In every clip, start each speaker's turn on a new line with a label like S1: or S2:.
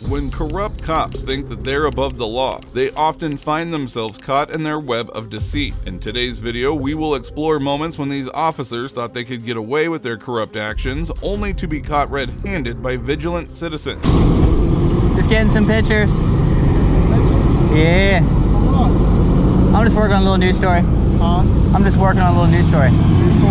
S1: When corrupt cops think that they're above the law, they often find themselves caught in their web of deceit. In today's video, we will explore moments when these officers thought they could get away with their corrupt actions, only to be caught red-handed by vigilant citizens.
S2: Just getting some pictures. Yeah. I'm just working on a little news story. I'm just working on a little news story.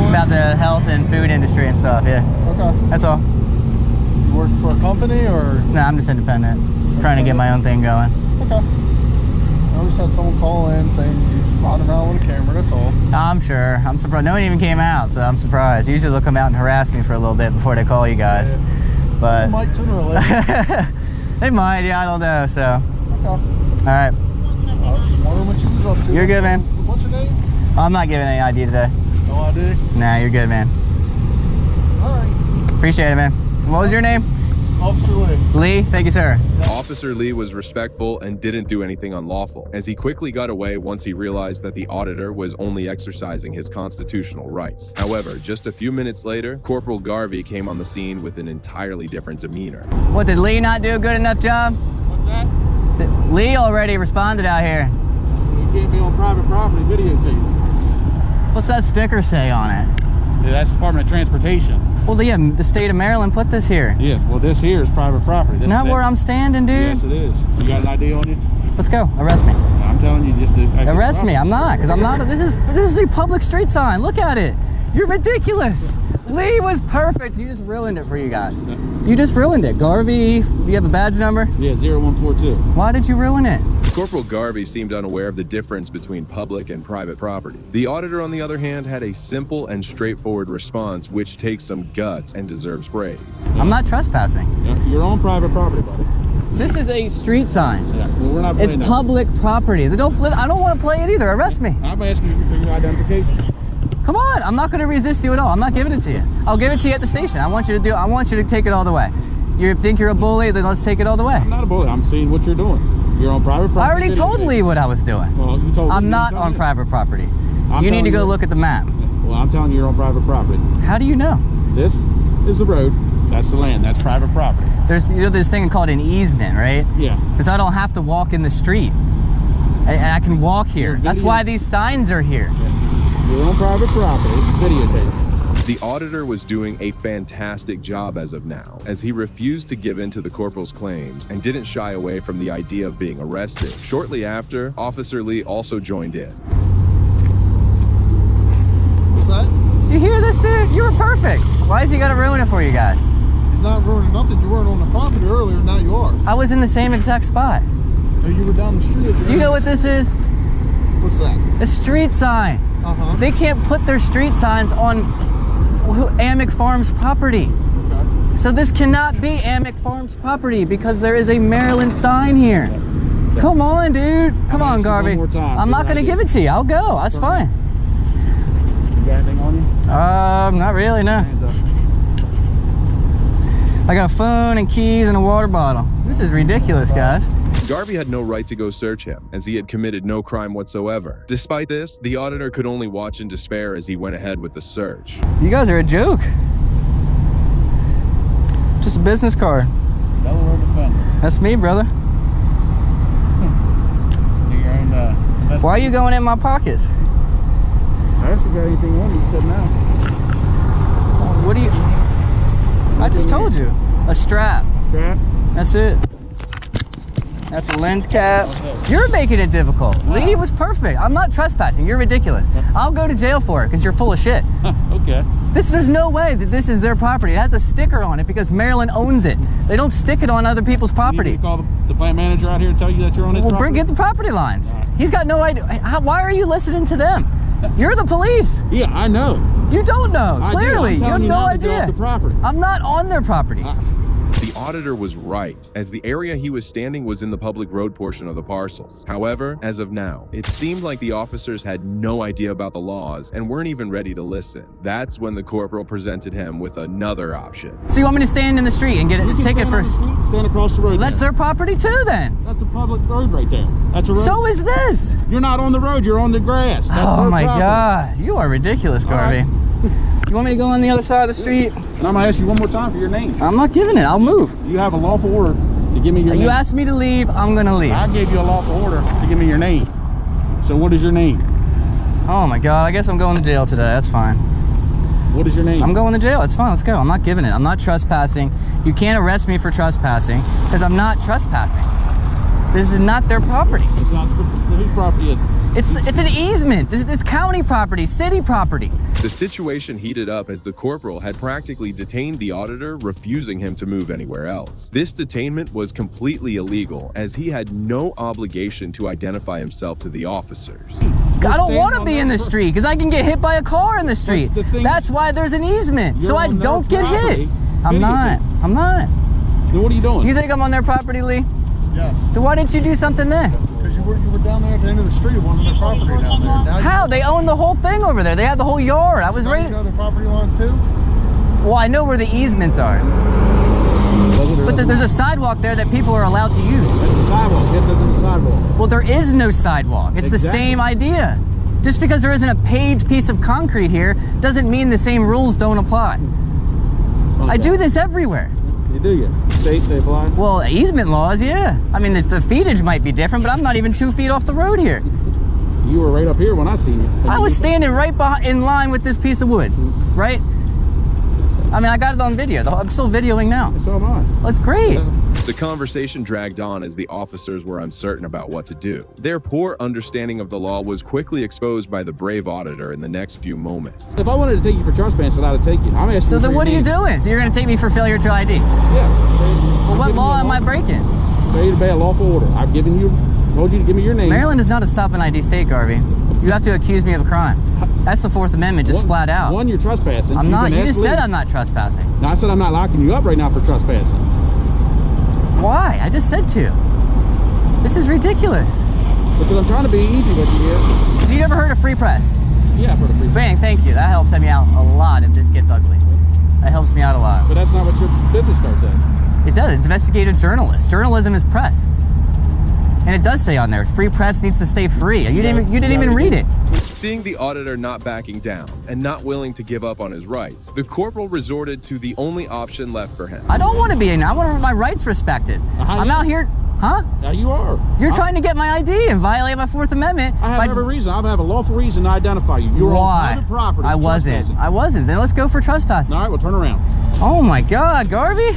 S2: About the health and food industry and stuff, yeah.
S3: Okay.
S2: That's all.
S3: You work for a company or?
S2: No, I'm just independent. Just trying to get my own thing going.
S3: Okay. I just had someone call in saying you're just riding around with a camera, that's all.
S2: I'm sure. I'm surprised. No one even came out, so I'm surprised. Usually they'll come out and harass me for a little bit before they call you guys. Yeah. But
S3: they might sooner or later.
S2: They might, yeah, I don't know, so.
S3: Okay.
S2: All right.
S3: I was just wondering what you was up to.
S2: You're good, man.
S3: What's your name?
S2: I'm not giving any ID today.
S3: No ID?
S2: Nah, you're good, man.
S3: All right.
S2: Appreciate it, man. What was your name?
S3: Officer Lee.
S2: Lee, thank you, sir.
S4: Officer Lee was respectful and didn't do anything unlawful, as he quickly got away once he realized that the auditor was only exercising his constitutional rights. However, just a few minutes later, Corporal Garvey came on the scene with an entirely different demeanor.
S2: What, did Lee not do a good enough job?
S3: What's that?
S2: Lee already responded out here.
S3: You get me on private property videotape.
S2: What's that sticker say on it?
S3: Yeah, that's Department of Transportation.
S2: Well, yeah, the state of Maryland put this here.
S3: Yeah, well this here is private property. This
S2: Not where I'm standing, dude.
S3: Yes, it is. You got an ID on you?
S2: Let's go. Arrest me.
S3: I'm telling you just to...
S2: Arrest me. I'm not, because I'm not. This is a public street sign. Look at it. You're ridiculous. Lee was perfect. You just ruined it for you guys. You just ruined it. Garvey, do you have a badge number?
S3: Yeah, 0142.
S2: Why did you ruin it?
S4: Corporal Garvey seemed unaware of the difference between public and private property. The auditor, on the other hand, had a simple and straightforward response, which takes some guts and deserves praise.
S2: I'm not trespassing.
S3: Yeah, you're on private property, buddy.
S2: This is a street sign.
S3: Yeah, well, we're not playing
S2: It's
S3: that.
S2: public property. I don't want to play it either. Arrest me.
S3: I'm asking you for your identification.
S2: Come on. I'm not going to resist you at all. I'm not giving it to you. I'll give it to you at the station. I want you to take it all the way. You think you're a bully? Then let's take it all the way.
S3: I'm not a bully. I'm seeing what you're doing. You're on private property.
S2: I already told Lee what I was doing.
S3: Well, you told me.
S2: I'm not on private property. You need to go look at the map.
S3: Well, I'm telling you, you're on private property.
S2: How do you know?
S3: This is the road. That's the land. That's private property.
S2: There's this thing called an easement, right?
S3: Yeah.
S2: Because I don't have to walk in the street. I can walk here. That's why these signs are here.
S3: Yeah. You're on private property. Videotape.
S4: The auditor was doing a fantastic job as of now, as he refused to give in to the corporal's claims and didn't shy away from the idea of being arrested. Shortly after, Officer Lee also joined in.
S3: What's that?
S2: You hear this, dude? You were perfect. Why is he gonna ruin it for you guys?
S3: He's not ruining nothing. You weren't on the property earlier, now you are.
S2: I was in the same exact spot.
S3: Hey, you were down the street.
S2: Do you know what this is?
S3: What's that?
S2: A street sign.
S3: Uh-huh.
S2: They can't put their street signs on Amick Farms property.
S3: Okay.
S2: So this cannot be Amick Farms property because there is a Maryland sign here. Yeah. Come on, dude. Come on, Garvey.
S3: One more time.
S2: I'm not going to give it to you. I'll go. That's fine.
S3: You got anything on you?
S2: Not really, no.
S3: Hands up.
S2: I got a phone and keys and a water bottle. This is ridiculous, guys.
S4: Garvey had no right to go search him, as he had committed no crime whatsoever. Despite this, the auditor could only watch in despair as he went ahead with the search.
S2: You guys are a joke. Just a business card.
S3: Delaware Defender.
S2: That's me, brother. Why are you going in my pockets?
S3: I actually got anything on you, said now.
S2: What do you... I just told you. A strap.
S3: Strap?
S2: That's it. That's a lens cap. You're making it difficult. Lee was perfect. I'm not trespassing. You're ridiculous. I'll go to jail for it because you're full of shit.
S3: Okay.
S2: There's no way that this is their property. It has a sticker on it because Maryland owns it. They don't stick it on other people's property.
S3: You need to call the plant manager out here and tell you that you're on his property?
S2: Get the property lines.
S3: Right.
S2: He's got no idea. Why are you listening to them? You're the police.
S3: Yeah, I know.
S2: You don't know. Clearly, you have no idea.
S3: The property.
S2: I'm not on their property.
S4: The auditor was right, as the area he was standing was in the public road portion of the parcels. However, as of now, it seemed like the officers had no idea about the laws and weren't even ready to listen. That's when the corporal presented him with another option.
S2: So you want me to stand in the street and get a ticket for...
S3: Stand across the road.
S2: That's their property too, then.
S3: That's a public road right there. That's a road.
S2: So is this.
S3: You're not on the road. You're on the grass. That's
S2: Oh my
S3: property.
S2: God. You are ridiculous, Garvey. You want me to go on the other side of the street?
S3: And I'm going to ask you one more time for your name.
S2: I'm not giving it. I'll move.
S3: You have a lawful order to give me your name.
S2: You asked me to leave, I'm gonna leave.
S3: I gave you a lawful order to give me your name. So what is your name?
S2: Oh my God, I guess I'm going to jail today. That's fine.
S3: What is your name?
S2: I'm going to jail. It's fine. Let's go. I'm not giving it. I'm not trespassing. You can't arrest me for trespassing because I'm not trespassing. This is not their property.
S3: It's not. Whose property is it?
S2: It's an easement. It's county property, city property.
S4: The situation heated up as the corporal had practically detained the auditor, refusing him to move anywhere else. This detainment was completely illegal as he had no obligation to identify himself to the officers.
S2: I don't want to be in the street because I can get hit by a car in the street. That's why there's an easement, so I don't get hit. I'm not.
S3: Then what are you doing?
S2: You think I'm on their property, Lee?
S3: Yes.
S2: Then why didn't you do something then?
S3: Because you were down there at the end of the street. It wasn't their property down there. Now
S2: How? They own the whole thing over there. They have the whole yard. I was ready.
S3: You know the property lines too?
S2: Well, I know where the easements are. But there's a sidewalk there that people are allowed to use.
S3: That's a sidewalk. Yes, that's a sidewalk.
S2: Well, there is no sidewalk. It's the same idea. Just because there isn't a paved piece of concrete here doesn't mean the same rules don't apply. I do this everywhere.
S3: You do, you? State, they apply?
S2: Well, easement laws, yeah. I mean, the feetage might be different, but I'm not even 2 feet off the road here.
S3: You were right up here when I seen you.
S2: I was standing right in line with this piece of wood, right? I mean, I got it on video. I'm still videoing now.
S3: So am I.
S2: Well, it's great.
S4: The conversation dragged on as the officers were uncertain about what to do. Their poor understanding of the law was quickly exposed by the brave auditor in the next few moments.
S3: If I wanted to take you for trespassing, I'd take you. I'm asking
S2: So
S3: you
S2: then what are you doing? So you're going to take me for failure to ID?
S3: Yeah.
S2: Well, what law am I breaking?
S3: Failure to obey a lawful order. I've given you, told you to give me your name.
S2: Maryland is not a stop and ID state, Garvey. You have to accuse me of a crime. That's the Fourth Amendment, just flat out.
S3: One, you're trespassing.
S2: I'm not. You just said
S3: leave.
S2: I'm not trespassing.
S3: No, I said I'm not locking you up right now for trespassing.
S2: Why? I just said to. This is ridiculous.
S3: Because I'm trying to be easy with you here.
S2: Have you ever heard of free press?
S3: Yeah, for the free press.
S2: Bang, thank you. That helps me out a lot if this gets ugly. That helps me out a lot.
S3: But that's not what your business card says.
S2: It does. It's investigative journalist. Journalism is press. And it does say on there, free press needs to stay free. You didn't even read it.
S4: Seeing the auditor not backing down and not willing to give up on his rights, the corporal resorted to the only option left for him.
S2: I don't want to be in. I want my rights respected. I'm out here. Huh?
S3: Yeah, you are.
S2: You're trying to get my ID and violate my Fourth Amendment.
S3: I have every reason. I have a lawful reason to identify you. You're on private property.
S2: I wasn't. Then let's go for trespassing.
S3: All right, well, turn around.
S2: Oh my God, Garvey.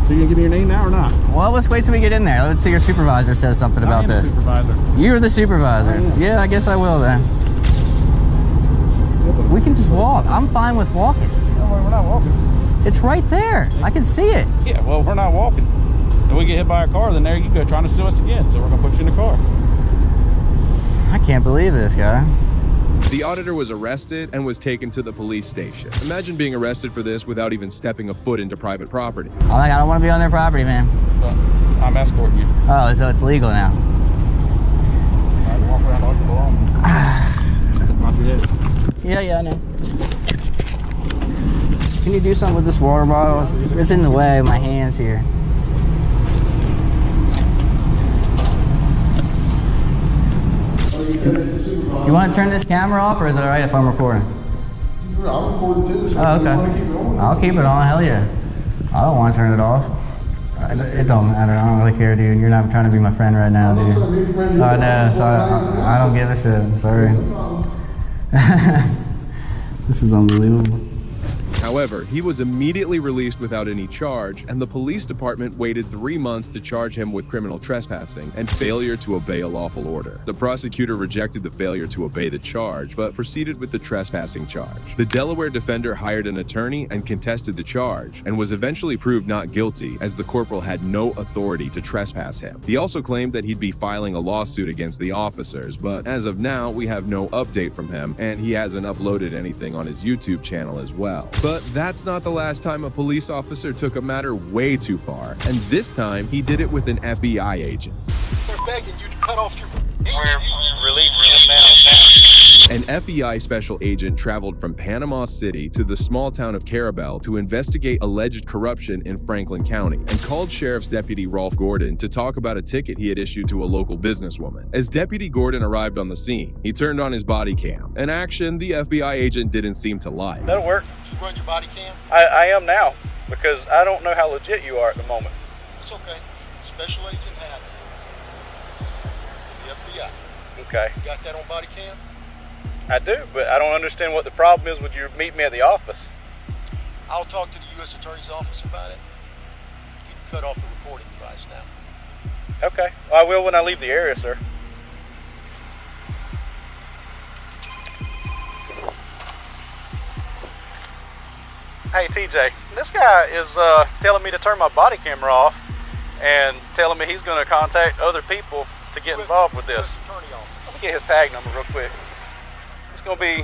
S3: So you gonna give me your name now or not?
S2: Well, let's wait till we get in there. Let's see your supervisor says something about this.
S3: Supervisor.
S2: You're the supervisor. Yeah, I guess I will then. We can just walk. I'm fine with walking.
S3: No, we're not walking.
S2: It's right there. I can see it.
S3: Yeah, well, we're not walking. If we get hit by a car, then there you go trying to sue us again. So we're gonna put you in the car.
S2: I can't believe this guy.
S4: The auditor was arrested and was taken to the police station. Imagine being arrested for this without even stepping a foot into private property.
S2: I don't want to be on their property, man.
S3: Well, I'm escorting you.
S2: Oh, so it's legal now.
S3: I walk around all your belongings. Not your head.
S2: Yeah, I know. Can you do something with this water bottle? It's in the way of my hands here. Do you want to turn this camera off, or is it all right if I'm recording?
S3: I'm recording too. So
S2: Oh, okay. I'll keep it on. Hell yeah. I don't want to turn it off. It don't matter. I don't really care, dude. You're not trying to be my friend right now, dude. I know. So I don't give a shit. I'm sorry. This is unbelievable.
S4: However, he was immediately released without any charge, and the police department waited 3 months to charge him with criminal trespassing and failure to obey a lawful order. The prosecutor rejected the failure to obey the charge, but proceeded with the trespassing charge. The Delaware defender hired an attorney and contested the charge, and was eventually proved not guilty, as the corporal had no authority to trespass him. He also claimed that he'd be filing a lawsuit against the officers, but as of now, we have no update from him, and he hasn't uploaded anything on his YouTube channel as well. But that's not the last time a police officer took a matter way too far, and this time he did it with an FBI agent.
S5: They're begging you to cut off your.
S6: We're releasing him now.
S4: An FBI special agent traveled from Panama City to the small town of Carabel to investigate alleged corruption in Franklin County, and called Sheriff's Deputy Rolf Gordon to talk about a ticket he had issued to a local businesswoman. As Deputy Gordon arrived on the scene, he turned on his body cam, an action the FBI agent didn't seem to like.
S6: That'll work.
S5: You run your body cam?
S6: I am now, because I don't know how legit you are at the moment.
S5: That's okay. Special Agent Haddon. The FBI.
S7: Okay.
S5: You got that on body cam?
S7: I do, but I don't understand what the problem is. Would you meet me at the office?
S5: I'll talk to the U.S. Attorney's Office about it. You can cut off the recording device now.
S7: Okay. Well, I will when I leave the area, sir. Hey, TJ, this guy is telling me to turn my body camera off and telling me he's going to contact other people to get involved with this. Let me get his tag number real quick. It's going to be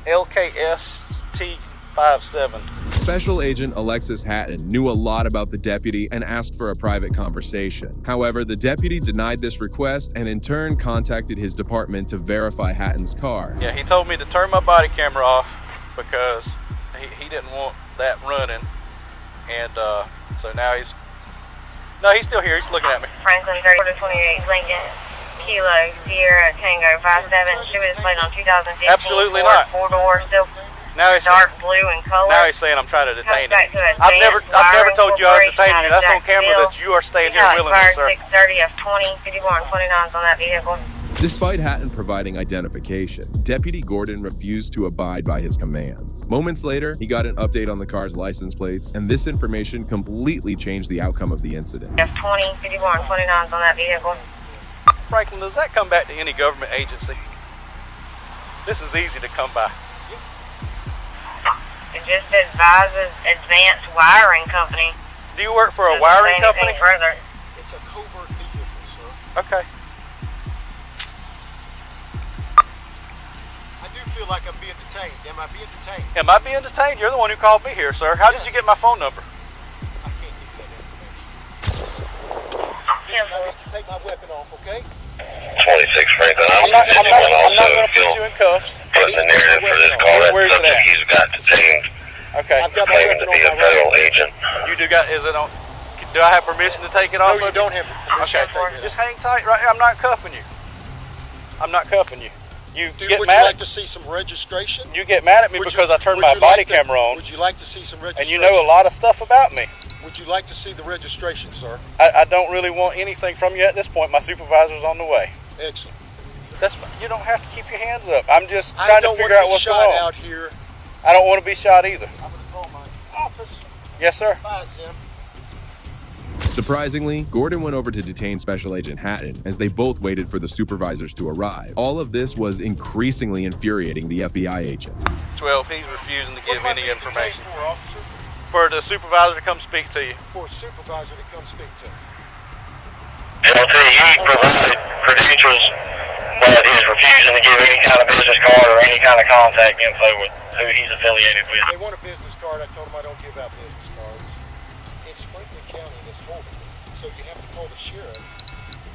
S7: LKST57.
S4: Special Agent Alexis Hatton knew a lot about the deputy and asked for a private conversation. However, the deputy denied this request and in turn contacted his department to verify Hatton's car.
S7: Yeah, he told me to turn my body camera off because he didn't want that running. And so now he's still here. He's looking at me.
S8: Franklin 3028 Lincoln Kilo Sierra Tango 57. She was played on 2015.
S7: Absolutely not.
S8: 4-door, still
S7: Now he's
S8: dark blue in color.
S7: Now he's saying I'm trying to detain him.
S8: Back to
S7: I've never told you I was detaining you. That's on camera
S8: Bill.
S7: that you are staying here willingly, sir.
S8: 630 F20 51 29s on that vehicle.
S4: Despite Hatton providing identification, Deputy Gordon refused to abide by his commands. Moments later, he got an update on the car's license plates, and this information completely changed the outcome of the incident.
S8: F20 51 29s on that vehicle.
S7: Franklin, does that come back to any government agency? This is easy to come by.
S8: It just advises Advanced Wiring Company.
S7: Do you work for a
S8: Doesn't
S7: wiring
S8: say anything
S7: company?
S8: Further.
S5: It's a covert vehicle, sir.
S7: Okay.
S5: I do feel like I'm being detained. Am I being detained?
S7: Am I being detained? You're the one who called me here, sir. How did you get my phone number?
S5: I can't give you that information. Listen, I need to take my weapon off, okay?
S6: 26 Franklin.
S7: I'm not going to put you in cuffs.
S6: Putting the narrative for this call. That
S7: Where's it
S6: subject
S7: at?
S6: he's got detained.
S7: Okay.
S5: I've got my
S6: Claiming
S5: weapon
S6: to be a
S5: on my
S6: federal
S5: right.
S6: agent.
S7: You do got, is it on, do I have permission to take it off?
S5: No, you
S7: of
S5: don't have permission
S7: Okay,
S5: to take it
S7: just
S5: off.
S7: hang tight right here. I'm not cuffing you. I'm not cuffing you. You
S5: Would
S7: get
S5: you
S7: mad
S5: like
S7: at
S5: to see some registration?
S7: You get mad at me because I turned my body camera on,
S5: Would you like to see some
S7: and
S5: registration?
S7: you know a lot of stuff about me.
S5: Would you like to see the registration, sir?
S7: I don't really want anything from you at this point. My supervisor's on the way.
S5: Excellent.
S7: That's fine. You don't have to keep your hands up. I'm just
S5: I
S7: trying to
S5: don't
S7: figure
S5: want
S7: out
S5: to
S7: what's
S5: get
S7: going
S5: shot
S7: on.
S5: out here.
S7: I don't want to be shot either.
S5: I'm going to call my office.
S7: Yes, sir.
S5: Bye, Zim.
S4: Surprisingly, Gordon went over to detain Special Agent Hatton as they both waited for the supervisors to arrive. All of this was increasingly infuriating the FBI agent.
S7: 12, he's refusing to give
S5: What am I
S7: any
S5: being
S7: information.
S5: detained for, officer?
S7: For the supervisor to come speak to you.
S5: For a supervisor to come speak to me.
S6: LT, he provided credentials, but he's refusing to give any kind of business card or any kind of contact info with who he's affiliated with.
S5: They want a business card. I told them I don't give out business cards. It's Franklin County that's holding me. So you have to call the sheriff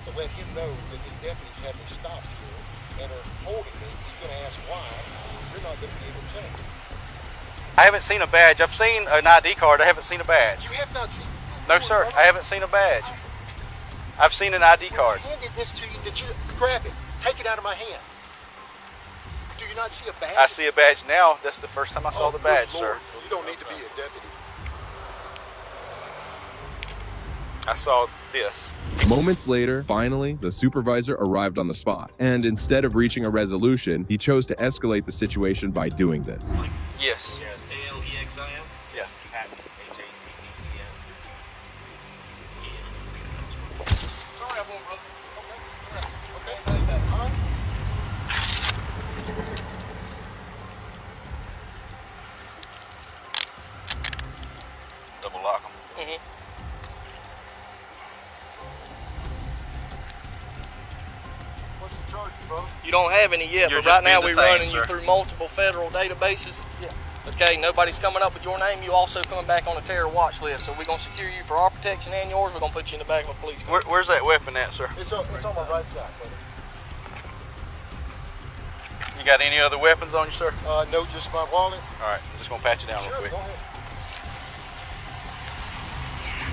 S5: to let him know that his deputies have me stopped here and are holding me. He's going to ask why. You're not going to be able to tell me.
S7: I haven't seen a badge. I've seen an ID card. I haven't seen a badge.
S5: You have not seen.
S7: No, sir. I haven't seen a badge. I've seen an ID card.
S5: When I handed this to you, did you grab it? Take it out of my hand. Do you not see a badge?
S7: I see a badge now. That's the first time I saw the
S5: good
S7: badge,
S5: Lord.
S7: sir.
S5: You don't need to be a deputy.
S7: I saw this.
S4: Moments later, finally, the supervisor arrived on the spot. And instead of reaching a resolution, he chose to escalate the situation by doing this.
S7: Yes.
S6: A-L-E-X-I-M?
S7: Yes.
S5: Sorry, I won't, brother. Okay. All right.
S7: Double lock them.
S5: What's the charge, brother?
S9: You don't have any yet,
S7: You're
S9: but right
S7: just being
S9: now we're
S7: detained,
S9: running you
S7: sir.
S9: through multiple federal databases.
S5: Yeah.
S9: Okay, nobody's coming up with your name. You also coming back on a terror watch list. So we're going to secure you for our protection and yours. We're going to put you in the back of a police car.
S7: Where's that weapon at, sir?
S5: It's on my right side, brother.
S7: You got any other weapons on you, sir?
S5: No, just my wallet.
S7: All right. I'm just going to pat you down real
S5: Sure,
S7: quick.
S5: go ahead.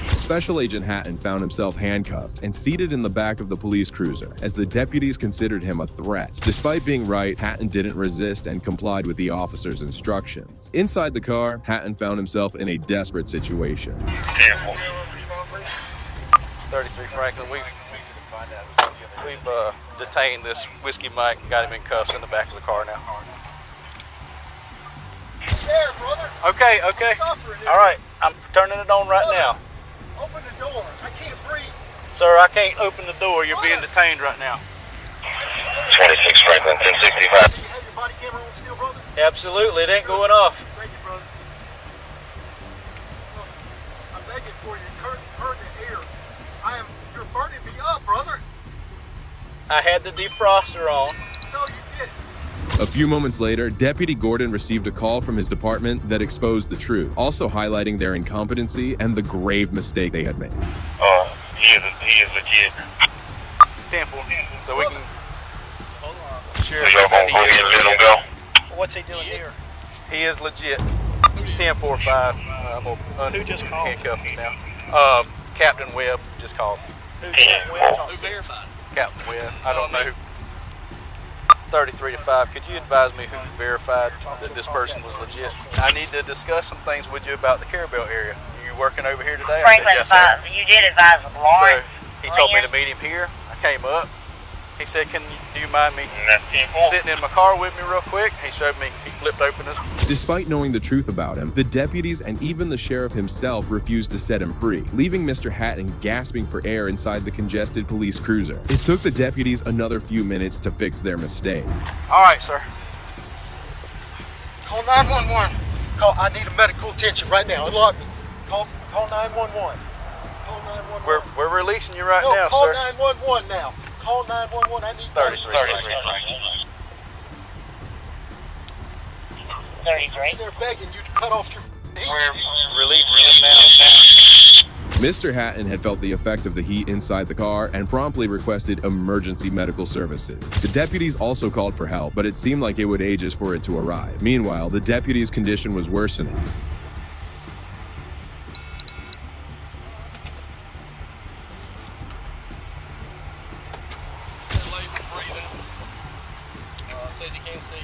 S4: Special Agent Hatton found himself handcuffed and seated in the back of the police cruiser as the deputies considered him a threat. Despite being right, Hatton didn't resist and complied with the officer's instructions. Inside the car, Hatton found himself in a desperate situation.
S7: 33 Franklin. We've detained this Whiskey Mike and got him in cuffs in the back of the car now.
S5: There, brother.
S7: Okay. All right, I'm turning it on right now.
S5: Open the door. I can't breathe.
S7: Sir, I can't open the door. You're being detained right now.
S6: 26 Franklin, 1065.
S5: Do you have your body camera on still, brother?
S7: Absolutely, it ain't going off.
S5: Thank you, brother. Look, I'm begging for you. Turn the air. You're burning me up, brother.
S7: I had the defroster on.
S5: No, you didn't.
S4: A few moments later, Deputy Gordon received a call from his department that exposed the truth, also highlighting their incompetency and the grave mistake they had made.
S6: He is legit.
S7: 10-4. So we can.
S6: Y'all gonna go ahead and let him go?
S9: What's he doing here?
S7: He is legit. 10-4-5. I'm gonna
S9: Who just called?
S7: handcuff him now. Captain Webb just called.
S9: Who verified?
S7: Captain Webb. I don't know who. 33-5. Could you advise me who verified that this person was legit? I need to discuss some things with you about the Carabel area. You working over here today? I said,
S8: Franklin,
S7: yes, sir.
S8: you did advise Lawrence.
S7: So he told me to meet him here. I came up. He said, do you mind me sitting in my car with me real quick? He showed me, he flipped open his.
S4: Despite knowing the truth about him, the deputies and even the sheriff himself refused to set him free, leaving Mr. Hatton gasping for air inside the congested police cruiser. It took the deputies another few minutes to fix their mistake.
S7: All right, sir.
S5: Call 911. I need a medical attention right now. Unlock me. Call 911. Call 911.
S7: We're releasing you right
S5: No,
S7: now,
S5: call
S7: sir.
S5: 911 now. Call 911. I need
S7: 33.
S8: 33.
S5: They're begging you to cut off your heat.
S7: We're releasing him now.
S4: Mr. Hatton had felt the effect of the heat inside the car and promptly requested emergency medical services. The deputies also called for help, but it seemed like it would ages for it to arrive. Meanwhile, the deputy's condition was worsening.
S9: Says he can't see.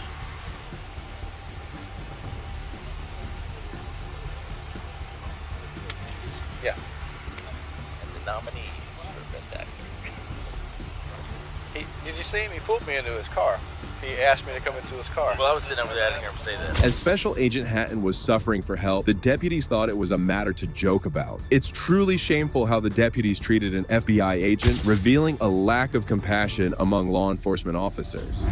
S7: Yeah.
S9: And the nominees for Best Actor.
S7: Did you see him? He pulled me into his car. He asked me to come into his car.
S9: Well, I was sitting over there. I didn't hear him say that.
S4: As Special Agent Hatton was suffering for help, the deputies thought it was a matter to joke about. It's truly shameful how the deputies treated an FBI agent, revealing a lack of compassion among law enforcement officers.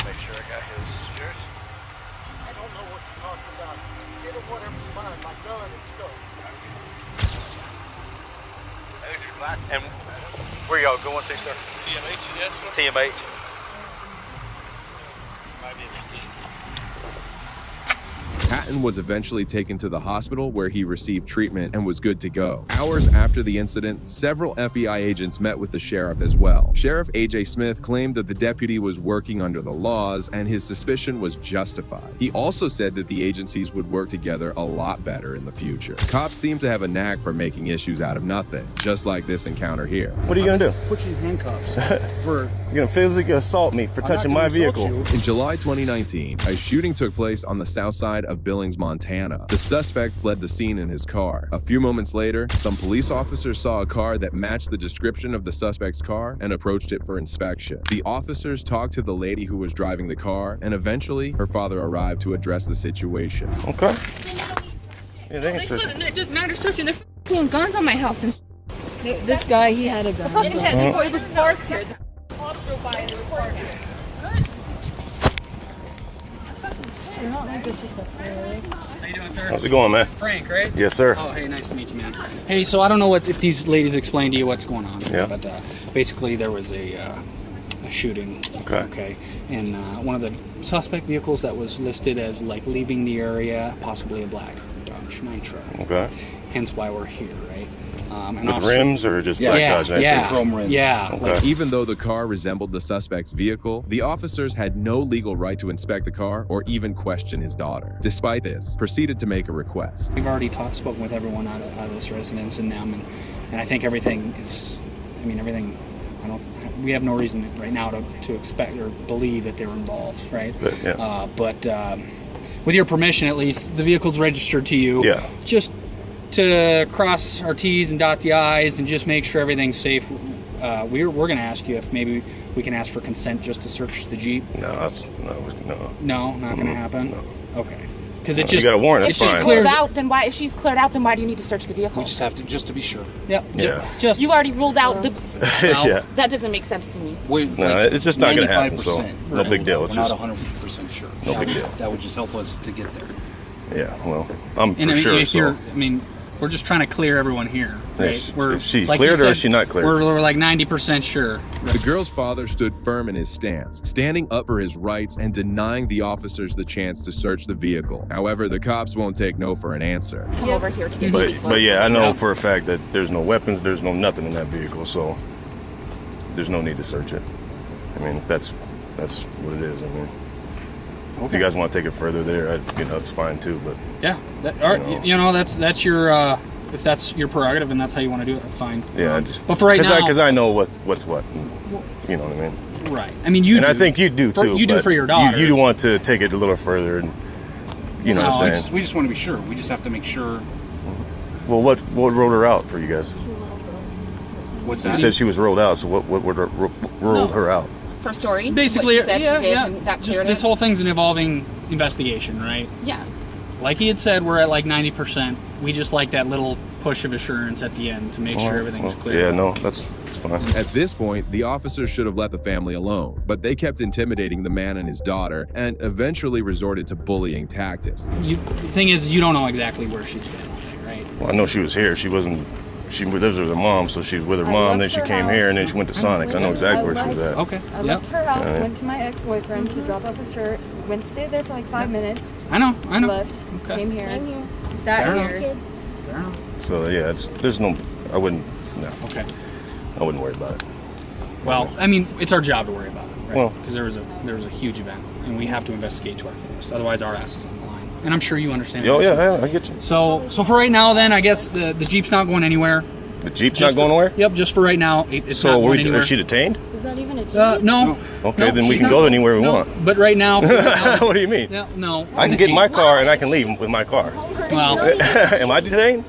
S7: Make sure I got his. Yours?
S5: I don't know what you're talking about. Get him whatever you mind. My gun and stuff.
S7: And where y'all going to, sir?
S9: TMH, yes, sir.
S7: TMH.
S9: Might be able to see.
S4: Hatton was eventually taken to the hospital where he received treatment and was good to go. Hours after the incident, several FBI agents met with the sheriff as well. Sheriff A.J. Smith claimed that the deputy was working under the laws and his suspicion was justified. He also said that the agencies would work together a lot better in the future. Cops seem to have a knack for making issues out of nothing, just like this encounter here.
S10: What are you gonna do?
S3: Put you in handcuffs.
S10: You're gonna physically assault me for touching my vehicle.
S4: In July 2019, a shooting took place on the south side of Billings, Montana. The suspect fled the scene in his car. A few moments later, some police officers saw a car that matched the description of the suspect's car and approached it for inspection. The officers talked to the lady who was driving the car, and eventually, her father arrived to address the situation.
S10: Okay. Yeah,
S11: It doesn't matter searching. They're pulling guns on my house and this guy, he had a gun. It was parked here.
S12: How you doing, sir?
S10: How's it going, man?
S12: Frank, right?
S10: Yes, sir.
S12: Oh, hey, nice to meet you, man. Hey, so I don't know if these ladies explained to you what's going on.
S10: Yeah.
S12: But basically, there was a shooting.
S10: Okay.
S12: And one of the suspect vehicles that was listed as like leaving the area, possibly a black Dodge Nitro.
S10: Okay.
S12: Hence why we're here, right?
S10: With rims or just black Dodge Nitro?
S12: Chrome rims. Yeah.
S10: Okay.
S4: Even though the car resembled the suspect's vehicle, the officers had no legal right to inspect the car or even question his daughter. Despite this, proceeded to make a request.
S12: We've already spoken with everyone out of this residence and them, and I think everything is, everything, we have no reason right now to expect or believe that they're involved, right?
S10: But
S12: with your permission at least, the vehicle's registered to you.
S10: Yeah.
S12: Just to cross our T's and dot the I's and just make sure everything's safe. We're going to ask you if maybe we can ask for consent just to search the Jeep.
S10: No,
S12: Not going to happen.
S10: No.
S12: Okay. Because it
S10: You got a warrant.
S13: If
S10: That's
S13: she's
S10: fine.
S13: cleared out, then why? If she's cleared out, then why do you need to search the vehicle?
S9: We just have to, just to be sure.
S12: Yep.
S10: Yeah.
S12: Just
S13: You already ruled out the.
S10: Yeah.
S13: That doesn't make sense to me.
S10: No, it's just not going to happen. So
S9: 95%.
S10: no big deal. It's
S9: We're
S10: just
S9: not 100% sure.
S10: no big deal.
S9: That would just help us to get there.
S10: Yeah. Well, I'm
S12: and
S10: for sure.
S12: if
S10: So.
S12: you're, I mean, we're just trying to clear everyone here. Right?
S10: Is she
S12: like
S10: cleared
S12: you
S10: or is
S12: said,
S10: she not cleared?
S12: We're like 90% sure.
S4: The girl's father stood firm in his stance, standing up for his rights and denying the officers the chance to search the vehicle. However, the cops won't take no for an answer.
S13: Come over here to get
S10: But yeah, I know for a fact that there's no weapons, there's no nothing in that vehicle, so there's no need to search it. I mean, that's what it is. I mean, if you guys want to take it further there, it's fine too. But
S12: yeah, that's your if that's your prerogative and that's how you want to do it, that's fine.
S10: Yeah,
S12: but for right now,
S10: because I know what's what. You know what I mean?
S12: Right. I mean, you.
S10: And
S12: do.
S10: I think you do too.
S12: You do for your daughter.
S10: You want to take it a little further, and you know what I'm saying.
S9: We just want to be sure. We just have to make sure.
S10: Well, what rolled her out for you guys?
S9: What's
S10: You
S9: that?
S10: said she was rolled out. So what rolled her out?
S13: Her story.
S12: Basically,
S13: what she said she did, and that
S12: just
S13: cleared
S12: this
S13: it.
S12: whole thing's an evolving investigation, right?
S13: Yeah.
S12: Like he had said, we're at like 90%. We just like that little push of assurance at the end to make sure everything's clear.
S10: Yeah, no, that's fine.
S4: At this point, the officers should have let the family alone, but they kept intimidating the man and his daughter and eventually resorted to bullying tactics.
S12: The thing is, you don't know exactly where she's been all day, right?
S10: Well, I know she was here. She wasn't. She lives with her mom, so she was with her mom. Then she came here, and then she went to Sonic. I know exactly where she was at.
S12: Okay.
S11: I left her house, went to my ex-boyfriend's to drop off a shirt, stayed there for like 5 minutes.
S12: I know.
S11: Left, came here, sat here.
S10: So yeah, there's no. I wouldn't. No.
S12: Okay.
S10: I wouldn't worry about it.
S12: Well, I mean, it's our job to worry about it, right?
S10: Well,
S12: because there was a huge event, and we have to investigate to our fullest. Otherwise, our ass is on the line. And I'm sure you understand.
S10: Oh
S12: that
S10: yeah,
S12: too.
S10: I get you.
S12: So for right now, then I guess the Jeep's not going anywhere.
S10: The Jeep's not going nowhere?
S12: Yep, just for right now. It's
S10: so
S12: not going anywhere.
S10: is she detained?
S11: Is that even a Jeep?
S12: No.
S10: Okay,
S12: No,
S10: then we
S12: she's
S10: can
S12: not.
S10: go anywhere we
S12: No,
S10: want.
S12: But right now.
S10: What do you mean?
S12: No.
S10: I can get in my car and I can leave with my car.
S12: Well,
S10: am I detained?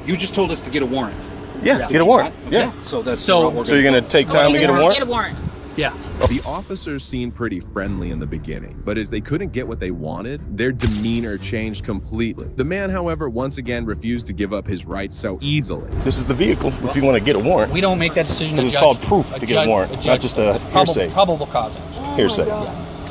S9: You just told us to get a warrant.
S10: Yeah, get a warrant.
S9: Okay.
S10: Yeah.
S9: So that's
S12: So
S10: you're gonna take time to get a warrant?
S13: Get a warrant.
S12: Yeah.
S4: The officers seemed pretty friendly in the beginning, but as they couldn't get what they wanted, their demeanor changed completely. The man, however, once again refused to give up his rights so easily.
S10: This is the vehicle if you want to get a warrant.
S12: We don't make that decision.
S10: Because it's called proof to get a warrant, not just a hearsay.
S12: Probable cause action.
S10: Hearsay.